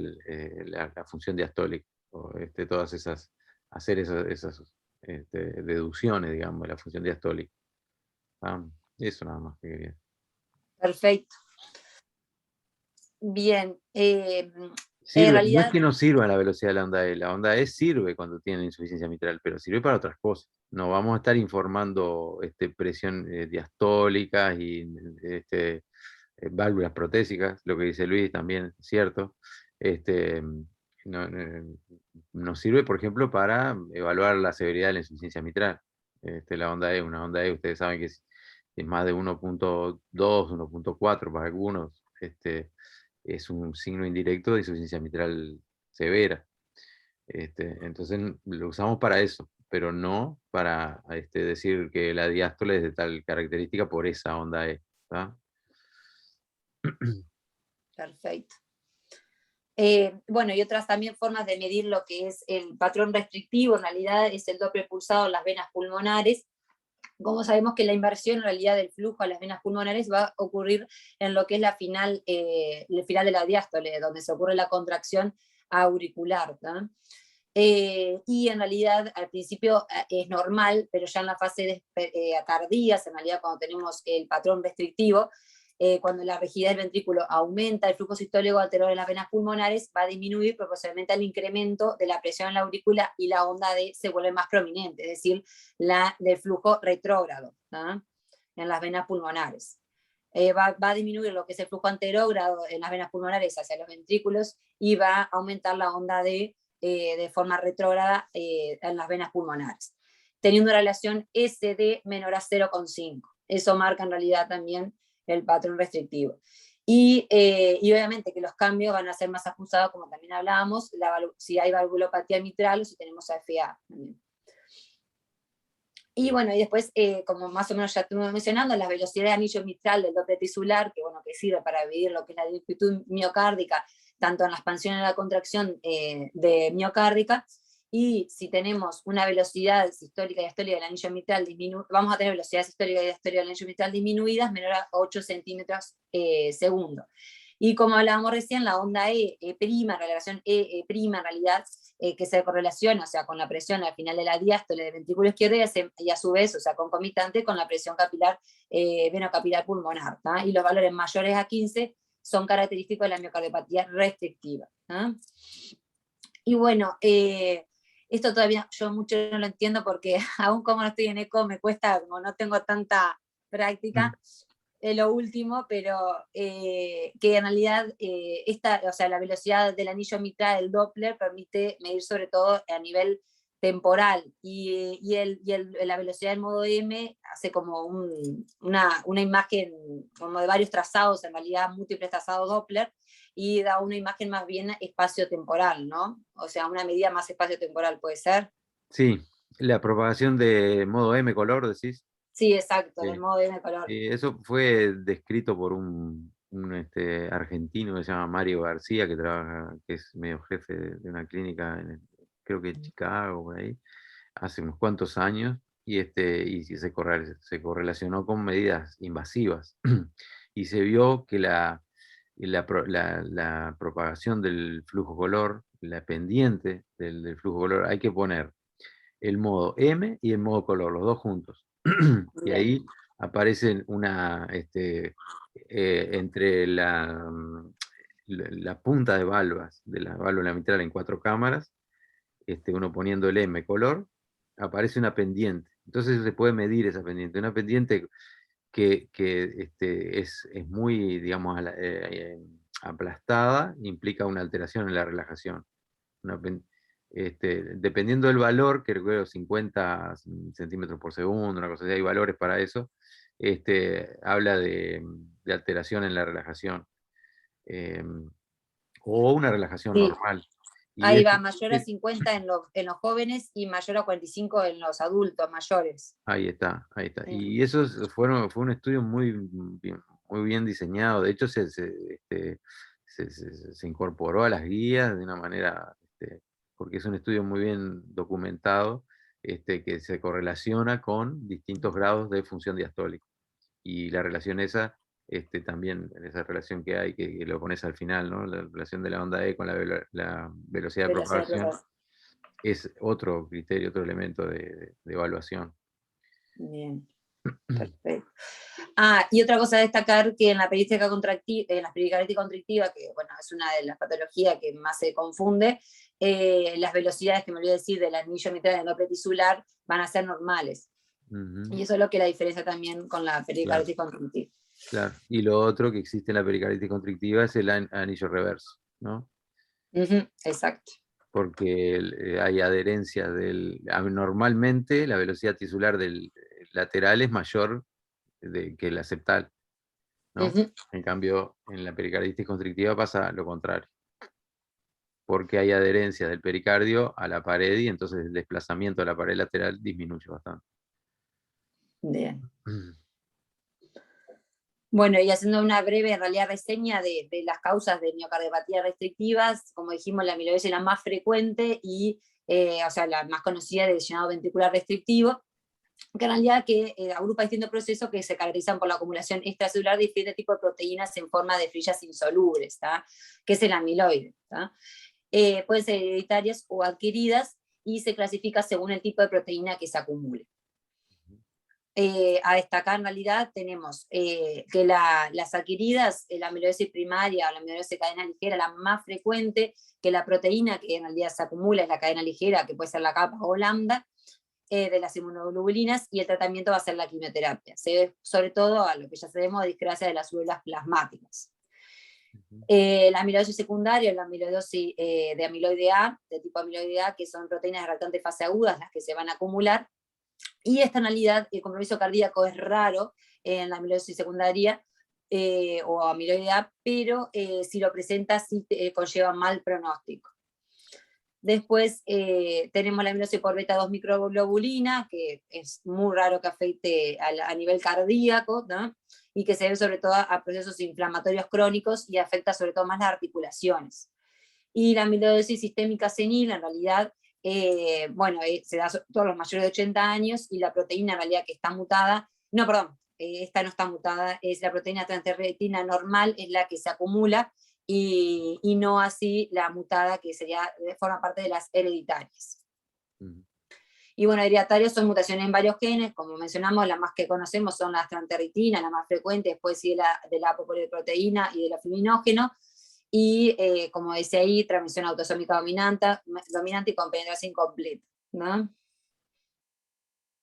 la función diastólica, o todas hacer esos deducciones, digamos, de la función diastólica. Eso nada más que quería. Perfecto. Bien. Sirve, en no realidad, es que no sirva la velocidad de la onda E sirve cuando tiene insuficiencia mitral, pero sirve para otras cosas. No vamos a estar informando presión diastólicas y válvulas protésicas, lo que dice Luis también es cierto. Nos sirve, por ejemplo, para evaluar la severidad de la insuficiencia mitral. La onda E, una onda E, ustedes saben que es más de 1.2, 1.4 para algunos. Es un signo indirecto de insuficiencia mitral severa. Entonces lo usamos para eso, pero no para decir que la diástole es de tal característica por esa onda E. ¿Tá? perfecto. Bueno, y otras también formas de medir lo que es el patrón restrictivo, en realidad es el Doppler pulsado en las venas pulmonares. Como sabemos que la inversión en realidad del flujo a las venas pulmonares va a ocurrir en lo que es el final de la diástole, donde se ocurre la contracción auricular. ¿No? Y en realidad al principio es normal, pero ya en la fase tardías, en realidad cuando tenemos el patrón restrictivo, cuando la rigidez del ventrículo aumenta, el flujo sistólico anterior de las venas pulmonares va a disminuir proporcionalmente al incremento de la presión en la aurícula y la onda D se vuelve más prominente, es decir, la del flujo retrógrado, ¿no? En las venas pulmonares. Va a disminuir lo que es el flujo anterógrado en las venas pulmonares hacia los ventrículos y va a aumentar la onda D de forma retrógrada en las venas pulmonares, teniendo una relación SD menor a 0,5. Eso marca en realidad también el patrón restrictivo. Y obviamente que los cambios van a ser más ajustados, como también hablábamos, si hay valvulopatía mitral o si tenemos AFA también. Y bueno, y después, como más o menos ya estuvimos mencionando, las velocidades de anillo mitral del Doppler tisular, que sirve para medir lo que es la dificultad miocárdica, tanto en la expansión y en la contracción de miocárdica. Y si tenemos una velocidad sistólica y diastólica del anillo mitral vamos a tener velocidad sistólica y diastólica del anillo mitral disminuidas menor a 8 centímetros segundo. Y como hablábamos recién, la onda E', relación E', en realidad, que se correlaciona, o sea, con la presión al final de la diástole del ventrículo izquierdo y a su vez, o sea, concomitante con la presión capilar, venocapilar pulmonar, ¿tá? Y los valores mayores a 15 son característicos de la miocardiopatía restrictiva. ¿Ah? Y bueno, esto todavía yo mucho no lo entiendo porque aún como no estoy en ECO me cuesta, como no tengo tanta práctica, lo último, pero que en realidad o sea, la velocidad del anillo mitral del Doppler permite medir sobre todo a nivel temporal y la velocidad del modo M hace como una imagen como de varios trazados, en realidad múltiples trazados Doppler, y da una imagen más bien espacio-temporal, ¿no? O sea, una medida más espacio-temporal puede ser. Sí, la propagación de modo M color, decís. Sí, exacto, Sí. del modo M color. Eso fue descrito por un argentino que se llama Mario García, que es medio jefe de una clínica, creo que en Chicago, por ahí, hace unos cuantos años, y se correlacionó con medidas invasivas. Y se vio que la propagación del flujo color, la pendiente del flujo color, hay que poner el modo M y el modo color, los dos juntos. Y ahí aparecen entre la punta de válvulas de la válvula mitral en 4 cámaras, uno poniendo el M color, aparece una pendiente. Entonces se puede medir esa pendiente. Una pendiente que es muy, digamos, aplastada, implica una alteración en la relajación. Dependiendo del valor, que recuerdo 50 centímetros por segundo, una cosa así, hay valores para eso, habla de alteración en la relajación, o una relajación Sí. normal. Y ahí va, mayor a 50 en los jóvenes y mayor a 45 en los adultos mayores. Ahí está, ahí está. Y eso fue un estudio muy bien diseñado. De hecho, se incorporó a las guías de una manera, porque es un estudio muy bien documentado, que se correlaciona con distintos grados de función diastólica. Y la relación esa, también, esa relación que hay, que lo pones al final, ¿no? La relación de la onda E con la velocidad de propagación. es otro criterio, otro elemento de evaluación. Bien, perfecto. Y otra cosa a destacar, que en la pericarditis contractiva, que bueno, es una de las patologías que más se confunde, las velocidades, que me olvidé decir, del anillo mitral del doble tisular van a ser normales. Y eso es lo que la diferencia también con la pericarditis contractiva. Claro, y lo otro que existe en la pericarditis constrictiva es el anillo reverso, ¿no? Exacto. Porque hay adherencia normalmente la velocidad tisular del lateral es mayor que la septal, ¿no? En cambio, en la pericarditis constrictiva pasa lo contrario. Porque hay adherencia del pericardio a la pared y entonces el desplazamiento de la pared lateral disminuye bastante. Bien. Bueno, y haciendo una breve, en realidad, reseña de las causas de miocardiopatía restrictivas, como dijimos, la amiloidosis es la más frecuente y, o sea, la más conocida de lesionado ventricular restrictivo, que en realidad agrupa distintos procesos que se caracterizan por la acumulación extracelular de diferentes tipos de proteínas en forma de fibrillas insolubles, que es el amiloide. Pueden ser hereditarias o adquiridas y se clasifica según el tipo de proteína que se acumule. A destacar en realidad tenemos que las adquiridas, la amiloidosis primaria o la amiloidosis de cadena ligera, la más frecuente, que la proteína que en realidad se acumula es la cadena ligera, que puede ser la kappa o lambda, de las inmunoglobulinas, y el tratamiento va a ser la quimioterapia. Se ve sobre todo a lo que ya sabemos de discrasia de las células plasmáticas. La amiloidosis secundaria, la amiloidosis de amiloide A, de tipo amiloide A, que son proteínas de reactante fase agudas las que se van a acumular. Y esta analidad, el compromiso cardíaco es raro en la amiloidosis secundaria o amiloide A, pero si lo presenta sí conlleva mal pronóstico. Después tenemos la amiloidosis por beta 2 microglobulina, que es muy raro que afecte a nivel cardíaco, ¿no? Y que se debe sobre todo a procesos inflamatorios crónicos y afecta sobre todo más las articulaciones. Y la amiloidosis sistémica senil, en realidad, se da todos los mayores de 80 años, y la proteína en realidad que está mutada, esta no está mutada, es la proteína transferritina normal, es la que se acumula, y no así la mutada, que forma parte de las hereditarias. Y bueno, hereditarias son mutaciones en varios genes, como mencionamos, las más que conocemos son las transferritina, la más frecuente, después sí de la apopoliproteína y de la fibrinógeno, y como dice ahí, transmisión autosómica dominante y con penetración incompleta, ¿no?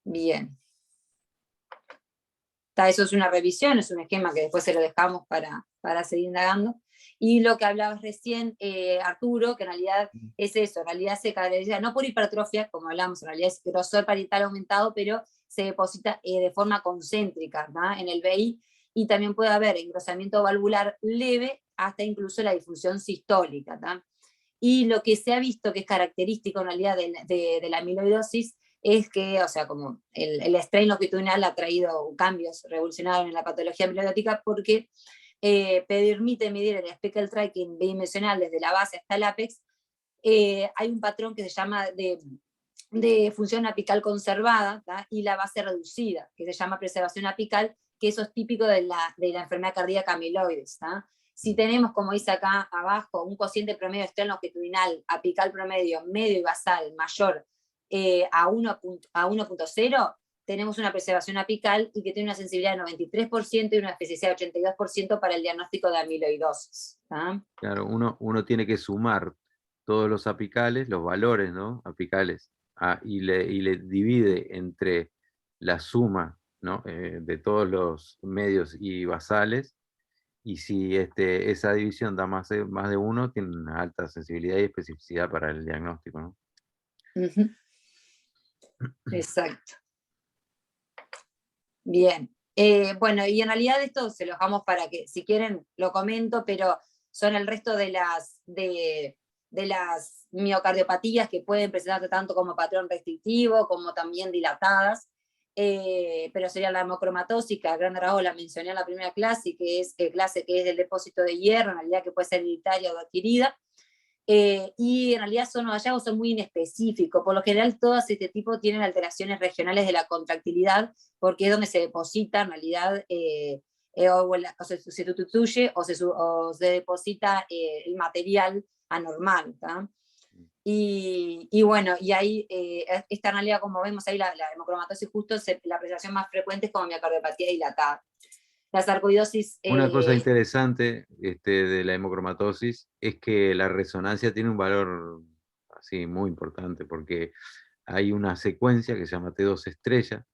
Bien. Eso es una revisión, es un esquema que después se lo dejamos para seguir indagando. Y lo que hablabas recién, Arturo, que en realidad es eso, en realidad se caracteriza no por hipertrofia, como hablamos, en realidad es grosor parietal aumentado, pero se deposita de forma concéntrica, ¿no? En el BI, y también puede haber engrosamiento valvular leve hasta incluso la disfunción sistólica, ¿no? Y lo que se ha visto que es característico en realidad de la amiloidosis es que, o sea, como el strain longitudinal ha traído cambios revolucionarios en la patología amiloidótica, porque permite medir el speckle tracking bidimensional desde la base hasta el apex. Hay un patrón que se llama de función apical conservada, ¿tá? Y la base reducida, que se llama preservación apical, que eso es típico de la enfermedad cardíaca amiloides, ¿tá? Si tenemos, como dice acá abajo, un cociente promedio de strain longitudinal, apical promedio, medio y basal mayor a 1.0, tenemos una preservación apical y que tiene una sensibilidad de 93% y una especificidad de 82% para el diagnóstico de amiloidosis, ¿tá? Claro, uno tiene que sumar todos los apicales, los valores, ¿no? Apicales, y le divide entre la suma, ¿no? De todos los medios y basales, y si esa división da más de uno, tiene una alta sensibilidad y especificidad para el diagnóstico, ¿no? Exacto. Bien. Bueno, y en realidad esto se lo dejamos para que, si quieren, lo comento, pero son el resto de las miocardiopatías que pueden presentarse tanto como patrón restrictivo, como también dilatadas, pero sería la hemocromatosis, que a gran rasgos la mencioné en la primera clase, que es el depósito de hierro, en realidad que puede ser hereditaria o adquirida. Y en realidad los hallazgos son muy inespecíficos. Por lo general, todas este tipo tienen alteraciones regionales de la contractilidad, porque es donde se deposita en realidad, o se sustituye o se deposita el material anormal, ¿tá? Y bueno, y ahí esta realidad, como vemos ahí, la hemocromatosis justo, la presentación más frecuente es como miocardiopatía dilatada. La sarcoidosis... Una cosa interesante de la hemocromatosis es que la resonancia tiene un valor así muy importante, porque hay una secuencia que se llama T2 estrella,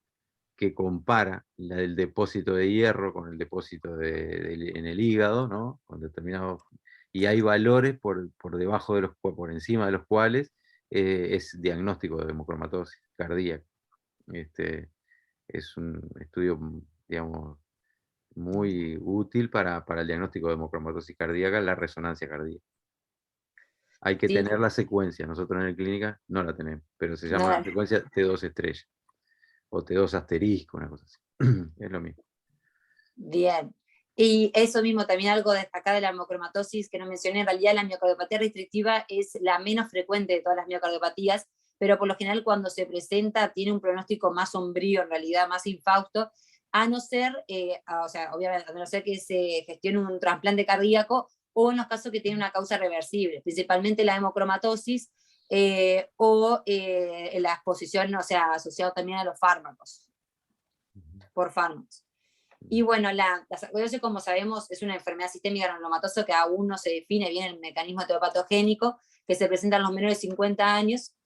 que compara el depósito de hierro con el depósito en el hígado, ¿no? Con determinados, y hay valores por debajo de por encima de los cuales es diagnóstico de hemocromatosis cardíaca. Es un estudio, digamos, muy útil para el diagnóstico de hemocromatosis cardíaca, la resonancia cardíaca. Hay que Sí. tener la secuencia, nosotros en la clínica no la tenemos, pero se llama No. la secuencia T2 estrella, o T2 asterisco, una cosa así. Es lo mismo. Bien. Y eso mismo, también algo destacado de la hemocromatosis que no mencioné, en realidad la miocardiopatía restrictiva es la menos frecuente de todas las miocardiopatías, pero por lo general cuando se presenta tiene un pronóstico más sombrío, en realidad más infausto, a no ser, o sea, obviamente, a no ser que se gestione un trasplante cardíaco o en los casos que tienen una causa reversible, principalmente la hemocromatosis o la exposición, o sea, asociado también a los fármacos, por fármacos. Y bueno, la sarcoidosis, como sabemos, es una enfermedad sistémica granulomatosa que aún no se define bien el mecanismo etiopatogénico, que se presenta en los menores de 50 años,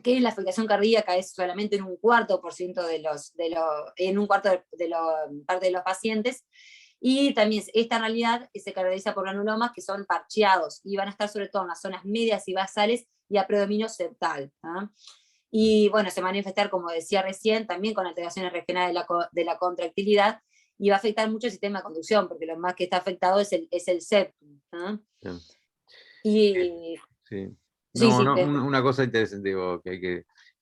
que la afectación cardíaca es solamente en un 4% parte de los pacientes, y también esta realidad se caracteriza por granulomas que son parcheados, y van a estar sobre todo en las zonas medias y basales y a predominio septal, ¿no? Y bueno, se va a manifestar, como decía recién, también con alteraciones regionales de la contractilidad, y va a afectar mucho el sistema de conducción, porque lo más que está afectado es el septum, ¿no? Bien. Y Sí. sí, No, sí, no, una cosa interesante, digo,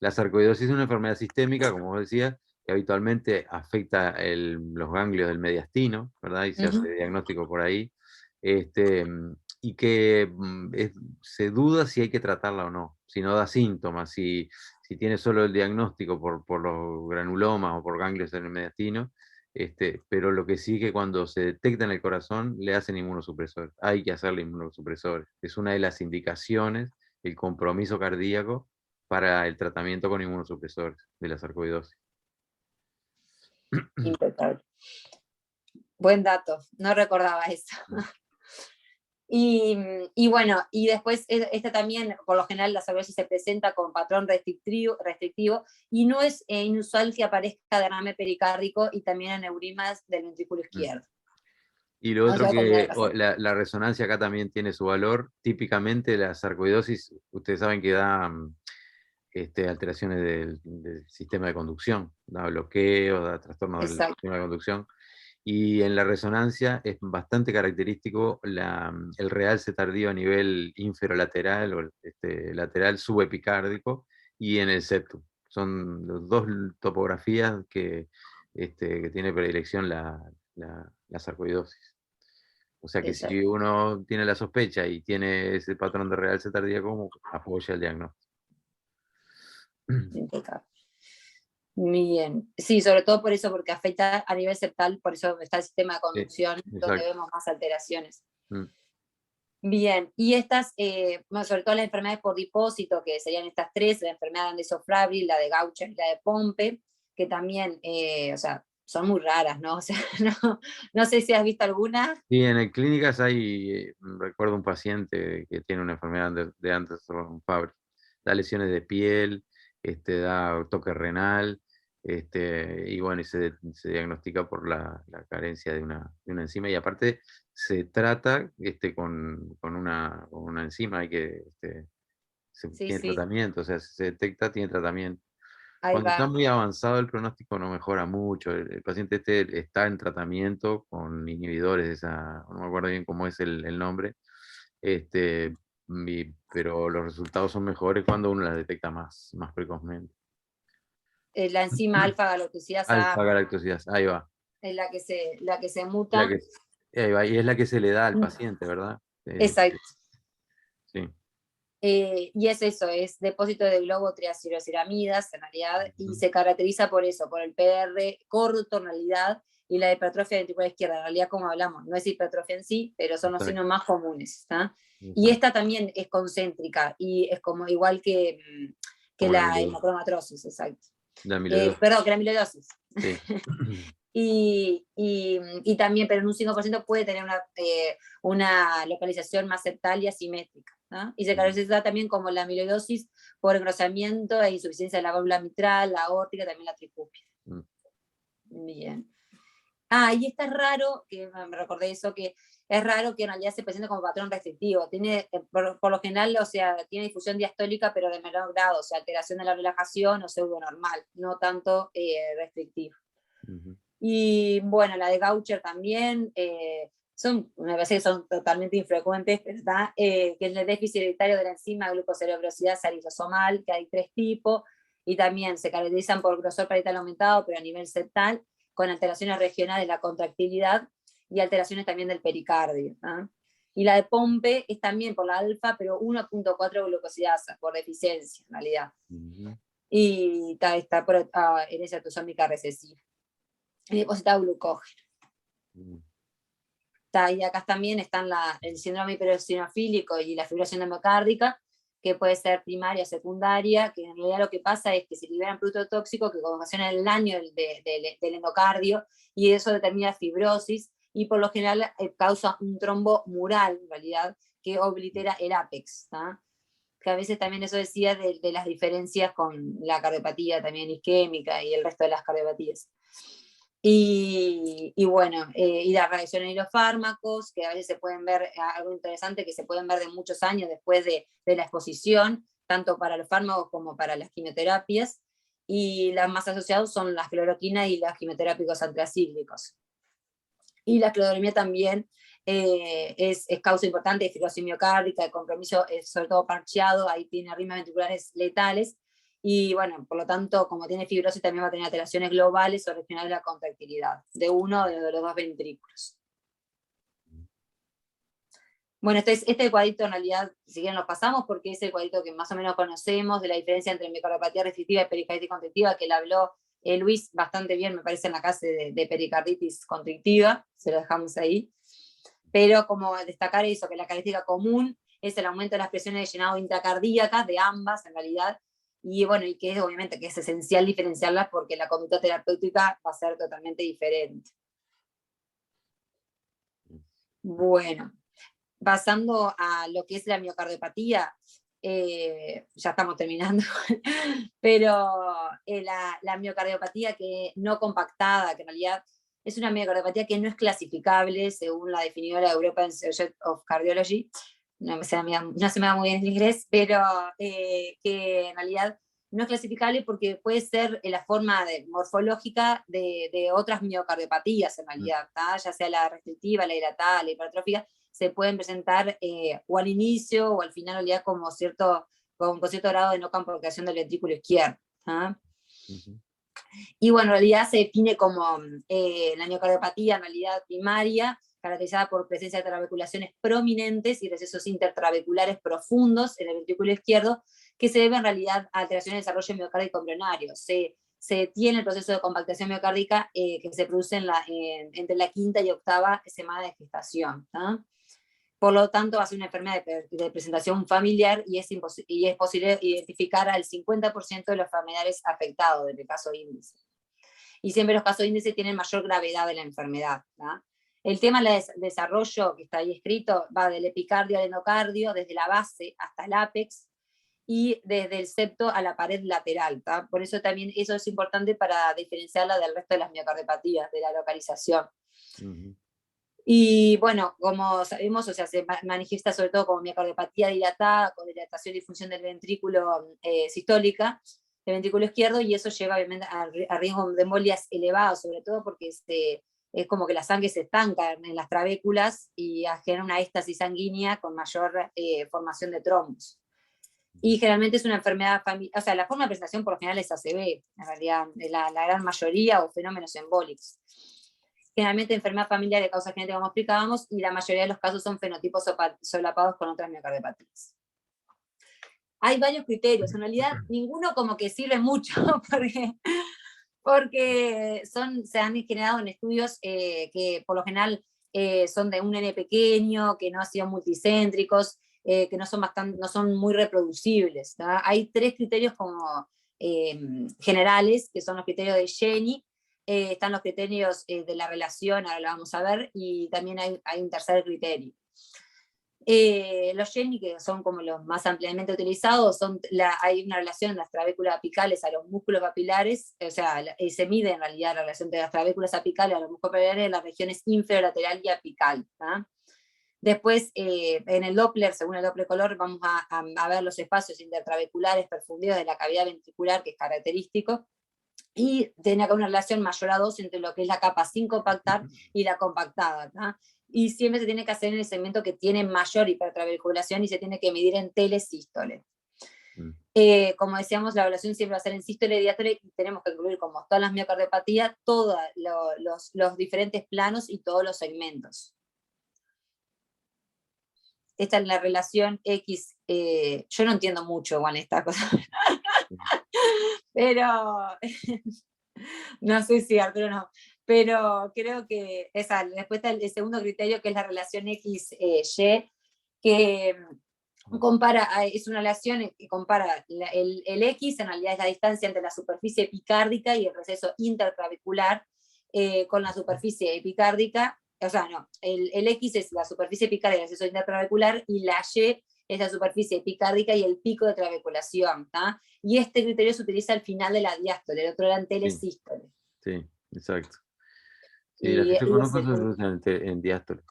la sarcoidosis es una enfermedad sistémica, como vos decías, que habitualmente afecta los ganglios del mediastino, ¿verdad? Y se hace diagnóstico por ahí. Y que se duda si hay que tratarla o no, si no da síntomas, si tiene solo el diagnóstico por los granulomas o por ganglios en el mediastino, pero lo que sí que cuando se detecta en el corazón le hacen inmunosupresores, hay que hacerle inmunosupresores, es una de las indicaciones, el compromiso cardíaco para el tratamiento con inmunosupresores de la sarcoidosis. impecable. Buen dato, no recordaba eso. Y bueno, y después esta también, por lo general, la sarcoidosis se presenta con patrón restrictivo y no es inusual que aparezca derrame pericárdico y también aneurismas del ventrículo izquierdo. Y lo otro O sea, que la resonancia acá también tiene su valor. Típicamente la sarcoidosis, ustedes saben que da alteraciones del sistema de conducción, da bloqueo, da trastornos del sistema de conducción. Y en la resonancia es bastante característico el realce tardío a nivel inferolateral o lateral subepicárdico y en el septum. Son las dos topografías que tiene predilección la sarcoidosis. O sea que si uno tiene la sospecha y tiene ese patrón de realce tardíaco, apoya el diagnóstico. Bien, sí, sobre todo por eso, porque afecta a nivel septal, por eso está el sistema de conducción, donde vemos más alteraciones. Bien, y estas, sobre todo las enfermedades por depósito, que serían estas tres, la enfermedad de Sofrabril, la de Gaucher y la de Pompe, que también, o sea, son muy raras, ¿no? O sea, no sé si has visto alguna. Sí, en clínicas hay, recuerdo un paciente que tiene una enfermedad de Andersen-Fabry, da lesiones de piel, da toque renal, y bueno, y se diagnostica por la carencia de una enzima, y aparte se trata con una enzima, hay que, tiene tratamiento, o sea, se detecta, tiene tratamiento. Cuando está muy avanzado el pronóstico no mejora mucho, el paciente está en tratamiento con inhibidores, no me acuerdo bien cómo es el nombre, pero los resultados son mejores cuando uno las detecta más precozmente. La enzima alfa-galactosidasa Alfa-galactosidasa, ahí va. Es la que se muta. Ahí va, y es la que se le da al paciente, ¿verdad? Exacto. Sí. Y es eso, es depósito de globotriacetilceramidas en realidad, y se caracteriza por eso, por el PR corto en realidad, y la hipertrofia ventricular izquierda. En realidad, como hablamos, no es hipertrofia en sí, pero son los signos más comunes. ¿Tá? Y esta también es concéntrica, y es como igual que la hemocromatrosis, exacto. Perdón, que la amiloidosis. Sí. y también, pero en un 5% puede tener una localización más septal y asimétrica. ¿No? Y se caracteriza también como la amiloidosis por engrosamiento e insuficiencia de la válvula mitral, la aórtica, también la tricúspide. Bien. Y esto es raro, que me recordé eso, que es raro que en realidad se presente como patrón restrictivo. Tiene, por lo general, o sea, tiene difusión diastólica, pero de menor grado, o sea, alteración de la relajación o pseudo normal, no tanto restrictivo. Y bueno, la de Gaucher también, me parece que son totalmente infrecuentes, ¿verdad? Que es el déficit hereditario de la enzima glucocerebrosidasa lisosomal, que hay 3 tipos, y también se caracterizan por grosor parietal aumentado, pero a nivel septal, con alteraciones regionales de la contractilidad y alteraciones también del pericardio. ¿No? Y la de Pompe es también por la alfa, pero 1.4 glucosidasa, por deficiencia en realidad. Y está por herencia autosómica recesiva. Y depositado glucógeno. Y acá también están el síndrome hipereosinofílico y la fibrilación endocárdica, que puede ser primaria o secundaria, que en realidad lo que pasa es que se liberan productos tóxicos que ocasionan el daño del endocardio, y eso determina fibrosis, y por lo general causa un trombo mural, en realidad, que oblitera el ápex. ¿tá? Que a veces también eso decía de las diferencias con la cardiopatía también isquémica y el resto de las cardiopatías. Y bueno, y la reacción en los fármacos, que a veces se pueden ver, algo interesante, que se pueden ver de muchos años después de la exposición, tanto para los fármacos como para las quimioterapias, y las más asociadas son las cloroquinas y los quimioterápicos antiacíclicos. Y la cloremia también es causa importante de fibrosis miocárdica, de compromiso, sobre todo parcheado, ahí tiene arritmias ventriculares letales, y bueno, por lo tanto, como tiene fibrosis, también va a tener alteraciones globales o regionales de la contractilidad, de uno o de los 2 ventrículos. Bueno, este cuadrito en realidad, si quieren lo pasamos, porque es el cuadrito que más o menos conocemos, de la diferencia entre miocardiopatía restrictiva y pericarditis constrictiva, que le habló Luis bastante bien, me parece, en la clase de pericarditis constrictiva, se lo dejamos ahí. Pero como destacar eso, que la característica común es el aumento de las presiones de llenado intracardíacas, de ambas en realidad, y bueno, y que es obviamente que es esencial diferenciarlas porque la conducta terapéutica va a ser totalmente diferente. Bueno, pasando a lo que es la miocardiopatía, ya estamos terminando, pero la miocardiopatía que no compactada, que en realidad es una miocardiopatía que no es clasificable según la definió la European Society of Cardiology, no se me da muy bien el inglés, pero que en realidad no es clasificable porque puede ser la forma morfológica de otras miocardiopatías en realidad, ¿tá? Ya sea la restrictiva, la dilatada, la hipertrófica, se pueden presentar o al inicio o al final en realidad con cierto grado de no complicación del ventrículo izquierdo. ¿tá? Y bueno, en realidad se define como la miocardiopatía en realidad primaria, caracterizada por presencia de trabeculaciones prominentes y recesos intertrabeculares profundos en el ventrículo izquierdo, que se debe en realidad a alteraciones de desarrollo miocárdico embrionario. Se detiene el proceso de compactación miocárdica que se produce entre la 5ª y 8ª semana de gestación. ¿tá? Por lo tanto, va a ser una enfermedad de presentación familiar y es posible identificar al 50% de los familiares afectados en el caso índice. Y siempre los casos índice tienen mayor gravedad de la enfermedad. ¿tá? El tema del desarrollo, que está ahí escrito, va del epicardio al endocardio, desde la base hasta el ápex, y desde el septo a la pared lateral. ¿tá? Por eso también eso es importante para diferenciarla del resto de las miocardiopatías, de la localización. Y bueno, como sabemos, o sea, se manifiesta sobre todo como miocardiopatía dilatada, con dilatación y disfunción del ventrículo sistólica, del ventrículo izquierdo, y eso lleva obviamente a riesgo de embolias elevados, sobre todo porque es como que la sangre se estanca en las trabéculas y genera una éstasis sanguínea con mayor formación de trombos. Y generalmente es una enfermedad familiar, o sea, la forma de presentación por lo general es ACV, en realidad, la gran mayoría, o fenómenos embólicos. Generalmente enfermedad familiar de causa genética, como explicábamos, y la mayoría de los casos son fenotipos solapados con otras miocardiopatías. Hay varios criterios, en realidad ninguno como que sirve mucho, porque se han generado en estudios que por lo general son de un N pequeño, que no han sido multicéntricos, que no son muy reproducibles, ¿tá? Hay 3 criterios como generales, que son los criterios de Jenny, están los criterios de la relación, ahora lo vamos a ver, y también hay un tercer criterio. Los Jenny, que son como los más ampliamente utilizados, hay una relación de las trabéculas apicales a los músculos papilares, o sea, se mide en realidad la relación de las trabéculas apicales a los músculos papilares en las regiones inferolateral y apical, ¿tá? Después, en el Doppler, según el Doppler color, vamos a ver los espacios intertrabeculares perfundidos de la cavidad ventricular, que es característico, y tiene acá una relación mayor a 2 entre lo que es la capa sin compactar y la compactada, ¿tá? Y siempre se tiene que hacer en el segmento que tiene mayor hipertrabeculación y se tiene que medir en telesístole. Como decíamos, la evaluación siempre va a ser en sístole y diástole, y tenemos que incluir, como todas las miocardiopatías, todos los diferentes planos y todos los segmentos. Esta es la relación X. Yo no entiendo mucho igual esta cosa, pero no sé si Arturo no, pero creo que después está el segundo criterio, que es la relación X-Y, que es una relación que compara el X, en realidad es la distancia entre la superficie epicárdica y el receso intertrabecular, con la superficie epicárdica, o sea, no, el X es la superficie epicárdica y el receso intertrabecular, y la Y es la superficie epicárdica y el pico de trabeculación, ¿tá? Y este criterio se utiliza al final de la diástole, el otro era en telesístole. Sí, exacto. Sí, las que yo conozco se usan en diástole.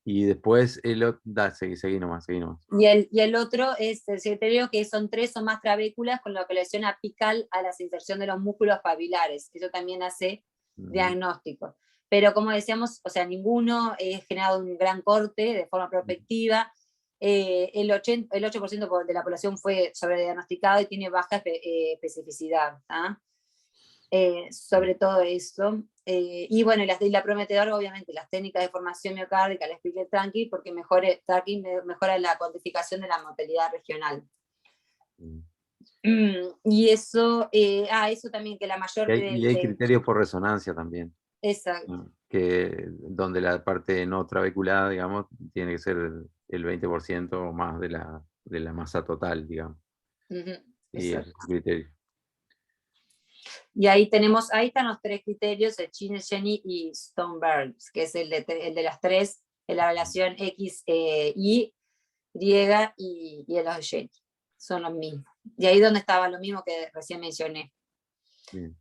Y después el otro, seguí nomás. Y el otro es el criterio que son 3 o más trabéculas con localización apical a la inserción de los músculos papilares. Eso también hace diagnóstico. Pero como decíamos, o sea, ninguno es generado un gran corte de forma prospectiva. El 8% de la población fue sobrediagnosticado y tiene baja especificidad, ¿tá? Sobre todo eso. Y bueno, la prometedora, obviamente, las técnicas de formación miocárdica, la expliqué tranqui, porque mejora la cuantificación de la motilidad regional. Y eso, eso también, que la mayor... Y hay criterios por resonancia también. Exacto. Que donde la parte no trabeculada, digamos, tiene que ser el 20% o más de la masa total, digamos. Y ese es el criterio. Y ahí están los 3 criterios, el Jenny y Stoneberg, que es el de las 3, en la relación X, Y y el de Jenny. Son los mismos. Y ahí donde estaba lo mismo que recién mencioné. Bien.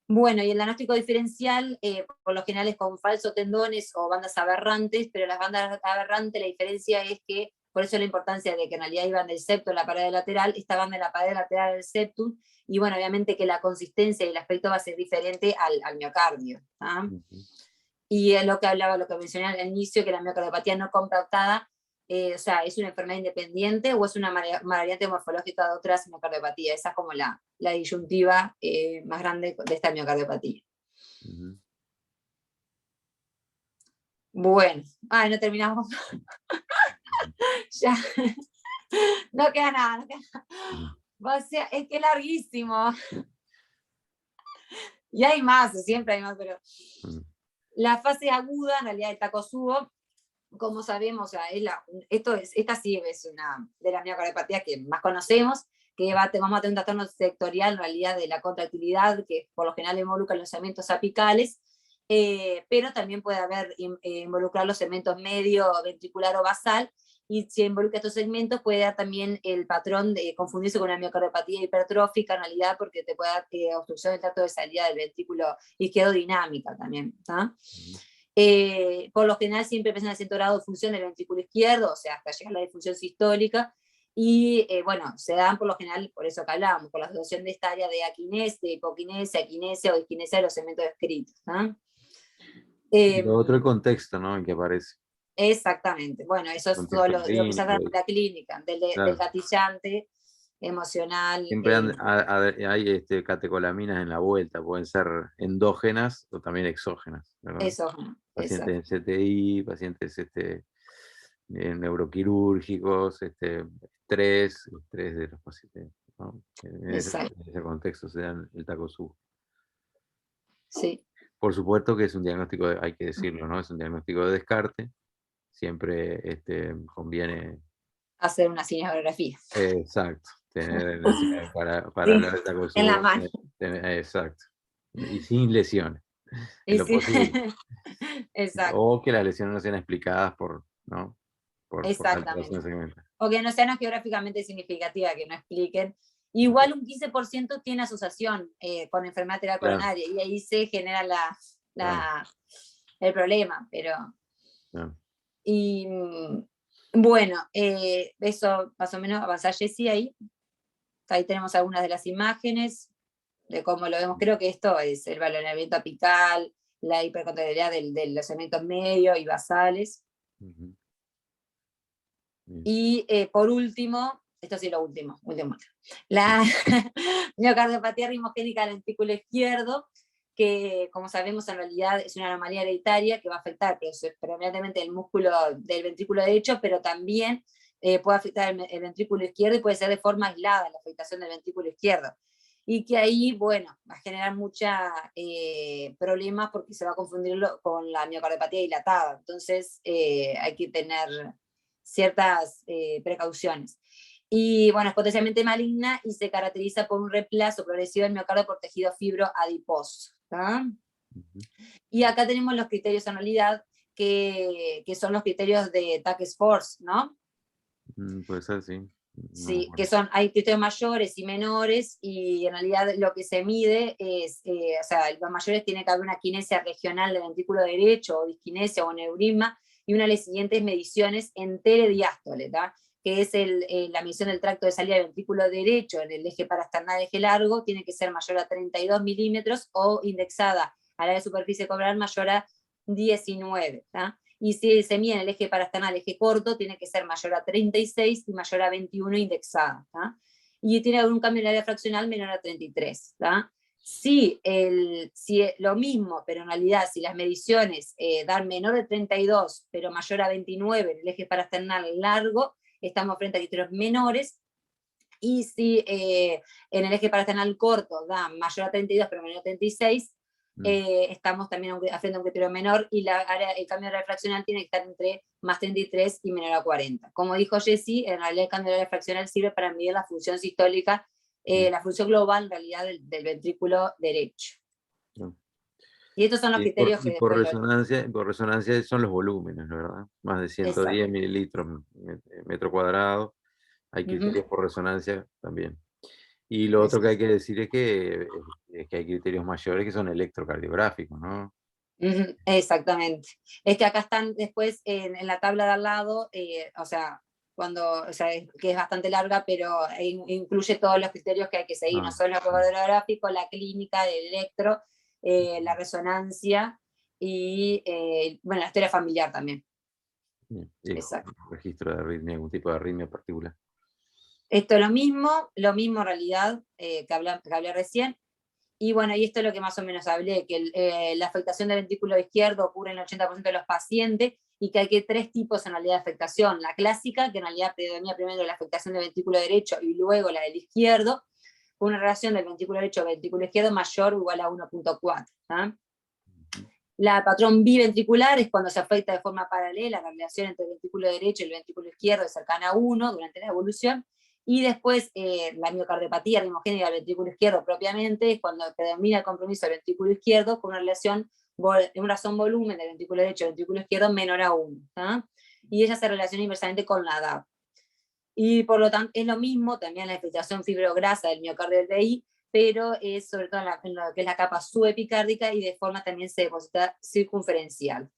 Bueno, y el diagnóstico diferencial, por lo general es con falsos tendones o bandas aberrantes, pero las bandas aberrantes, la diferencia es que, por eso la importancia de que en realidad iban del septo a la pared lateral, esta banda en la pared lateral del septum, y bueno, obviamente que la consistencia y el aspecto va a ser diferente al miocardio, ¿ah? Y es lo que mencioné al inicio, que la miocardiopatía no compactada, o sea, ¿es una enfermedad independiente o es una variante morfológica de otras miocardiopatías? Esa es como la disyuntiva más grande de esta miocardiopatía. Bueno, no terminamos. Ya. No queda nada. O sea, es que es larguísimo. Y hay más, siempre hay más, pero... La fase aguda, en realidad, del Takotsubo, como sabemos, o sea, esta sí es una de las miocardiopatía que más conocemos, que vamos a tener un trastorno sectorial en realidad de la contractilidad, que por lo general involucra los segmentos apicales, pero también puede involucrar los segmentos medio, ventricular o basal, y si involucra estos segmentos puede dar también el patrón de confundirse con una miocardiopatía hipertrófica en realidad, porque te puede dar obstrucción del tracto de salida del ventrículo izquierdo dinámica también, ¿tá? Por lo general siempre presenta cierto grado de función del ventrículo izquierdo, o sea, hasta llegar a la disfunción sistólica, y bueno, se dan por lo general, por eso que hablábamos, por la asociación de esta área de aquinesia, de hipoquinesia, aquinesia o disquinesia de los segmentos descritos, ¿tá? Lo otro el contexto, ¿no? En que aparece. Exactamente, bueno, eso es todo lo que se hace en la clínica, del gatillante emocional. Siempre hay catecolaminas en la vuelta, pueden ser endógenas o también exógenas, ¿verdad? Exógenas. Pacientes en CTI, pacientes neuroquirúrgicos, estrés de los pacientes, ¿no? En ese contexto se dan el Takotsubo. Sí. Por supuesto que es un diagnóstico, hay que decirlo, ¿no? Es un diagnóstico de descarte. Siempre conviene. Hacer una cinesiografía. Exacto. Tener para Sí, hablar de esta en la cosa. mano. Exacto. Y sin lesiones, en Y lo sí. posible. Exacto, O que las lesiones no sean explicadas ¿no? por exactamente. alteraciones segmentales. O que no sean geográficamente significativas, que no expliquen. Igual un 15% tiene asociación con enfermedad arterial Claro, coronaria y ahí se genera claro, el problema. Pero, claro. y bueno, eso más o menos avanza Jessy ahí. Ahí tenemos algunas de las imágenes de cómo lo vemos. Creo que esto es el baloneamiento apical, la hipercontractilidad de los segmentos medios y basales. Ujú. Bien. Y por último, esto sí lo último, la miocardiopatía rimogénica del ventrículo izquierdo, que como sabemos en realidad es una anomalía hereditaria que va a afectar predominantemente el músculo del ventrículo derecho, pero también puede afectar el ventrículo izquierdo y puede ser de forma aislada la afectación del ventrículo izquierdo. Y que ahí, bueno, va a generar muchos problemas porque se va a confundirlo con la miocardiopatía dilatada. Entonces hay que tener ciertas precauciones. Y bueno, es potencialmente maligna y se caracteriza por un reemplazo progresivo del miocardio por tejido fibroadiposo. Ujú. Y acá tenemos los criterios en realidad, que son los criterios de Task Force, ¿no? Puede ser, sí. No me Sí, que acuerdo. hay criterios mayores y menores, y en realidad lo que se mide es, o sea, los mayores tiene que haber una quinesia regional del ventrículo derecho, o disquinesia o neurisma, y una de las siguientes mediciones en telediástole, que es la medición del tracto de salida del ventrículo derecho en el eje parasternal, eje largo, tiene que ser mayor a 32 milímetros o indexada al área de superficie cobral mayor a 19. Y si se mide en el eje parasternal, eje corto, tiene que ser mayor a 36 y mayor a 21 indexada. Y tiene un cambio en el área fraccional menor a 33. Si lo mismo, pero en realidad si las mediciones dan menor de 32, pero mayor a 29 en el eje parasternal largo, estamos frente a criterios menores. Y si en el eje parasternal corto da mayor a 32, pero menor a 36, estamos también frente a un criterio menor, y el cambio de área fraccional tiene que estar entre más 33 y menor a 40. Como dijo Jessy, en realidad el cambio de área fraccional sirve para medir la función sistólica, la función global en realidad del ventrículo derecho. No. Y estos son los Y criterios que por después resonancia son los volúmenes, ¿verdad? Más de 110 Exacto. mililitros metro cuadrado. Hay criterios por resonancia también. Y lo otro que hay que decir es que hay criterios mayores que son electrocardiográficos, ¿no? Exactamente. Es que acá están después en la tabla de al lado, o sea, que es bastante larga, pero incluye todos los criterios que hay que seguir, no solo el cardiográfico, la clínica, el electro, la resonancia y, bueno, la historia familiar también. Y el Exacto. registro de arritmia, algún tipo de arritmia particular. Esto es lo mismo en realidad que hablé recién. Y bueno, y esto es lo que más o menos hablé, que la afectación del ventrículo izquierdo ocurre en el 80% de los pacientes, y que hay 3 tipos en realidad de afectación. La clásica, que en realidad predomina primero la afectación del ventrículo derecho y luego la del izquierdo, con una relación del ventrículo derecho al ventrículo izquierdo mayor o igual a 1.4. La patrón biventricular es cuando se afecta de forma paralela la relación entre el ventrículo derecho y el ventrículo izquierdo es cercana a 1 durante la evolución. Y después la miocardiopatía rimogénica del ventrículo izquierdo propiamente es cuando predomina el compromiso del ventrículo izquierdo con una relación, una razón volumen del ventrículo derecho y el ventrículo izquierdo menor a 1. Y ella se relaciona inversamente con la edad. Y por lo tanto es lo mismo también la infiltración fibrograsa del miocardio del VI, pero es sobre todo en lo que es la capa subepicárdica, y de forma también se deposita circunferencial.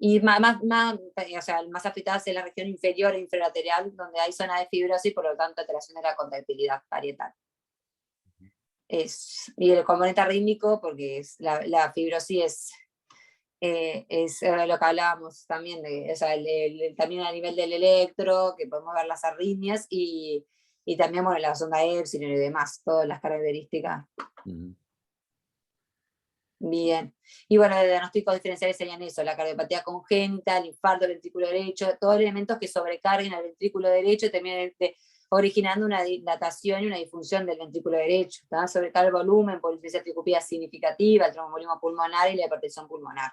Y o sea, más afectada es la región inferior e infralateral, donde hay zona de fibrosis y por lo tanto alteración de la contractilidad parietal. Y el componente rítmico, porque la fibrosis es lo que hablábamos también, o sea, también a nivel del electro, que podemos ver las arritmias, y también, bueno, la sonda Epsilon y demás, todas las características. Bien. Y bueno, los diagnósticos diferenciales serían eso: la cardiopatía congénita, el infarto del ventrículo derecho, todos elementos que sobrecarguen al ventrículo derecho, y también originando una dilatación y una disfunción del ventrículo derecho, ¿tá? Sobrecarga el volumen, polifasia tricúpida significativa, el tromboembolismo pulmonar y la hipertensión pulmonar.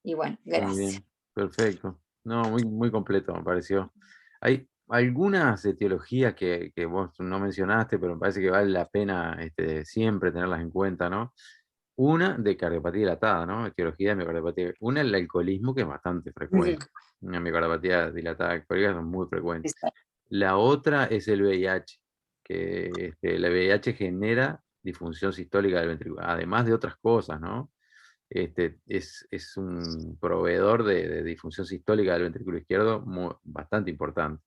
Y bueno, Muy gracias. bien, perfecto. No, muy, muy completo me pareció. Hay algunas etiologías que vos no mencionaste, pero me parece que vale la pena siempre tenerlas en cuenta, ¿no? Una de cardiopatía dilatada, ¿no? Etiología de miocardiopatía. Una el alcoholismo, que es bastante frecuente. Una miocardiopatía dilatada alcohólica son muy frecuentes. La otra es el VIH, que el VIH genera disfunción sistólica del ventrículo, además de otras cosas, ¿no? Es un proveedor de disfunción sistólica del ventrículo izquierdo bastante importante.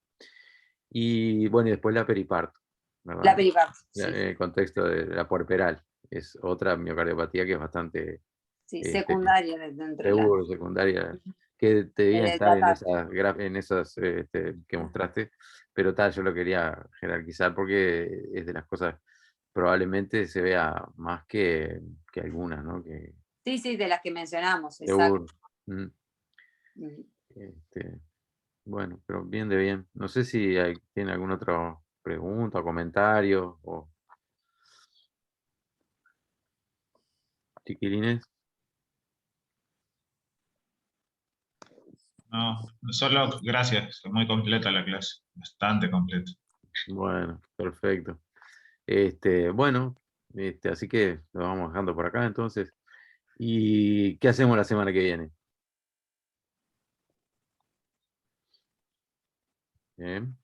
Y bueno, y después la periparto, ¿verdad? La periparto, sí. En el contexto de la puerperal, es otra miocardiopatía que es bastante Sí, secundaria dentro de la... seguro, secundaria, que debían estar en esas que mostraste, pero tal, yo lo quería jerarquizar porque es de las cosas, probablemente se vea más que algunas, ¿no? Que, Sí, sí, de las que mencionamos, seguro. exacto. Bueno, pero bien de bien. No sé si tiene alguna otra pregunta o comentario o chiquilines. No, solo gracias, muy completa la clase, bastante completa. Bueno, perfecto. Bueno, así que lo vamos dejando por acá entonces. ¿Y qué hacemos la semana que viene? Bien.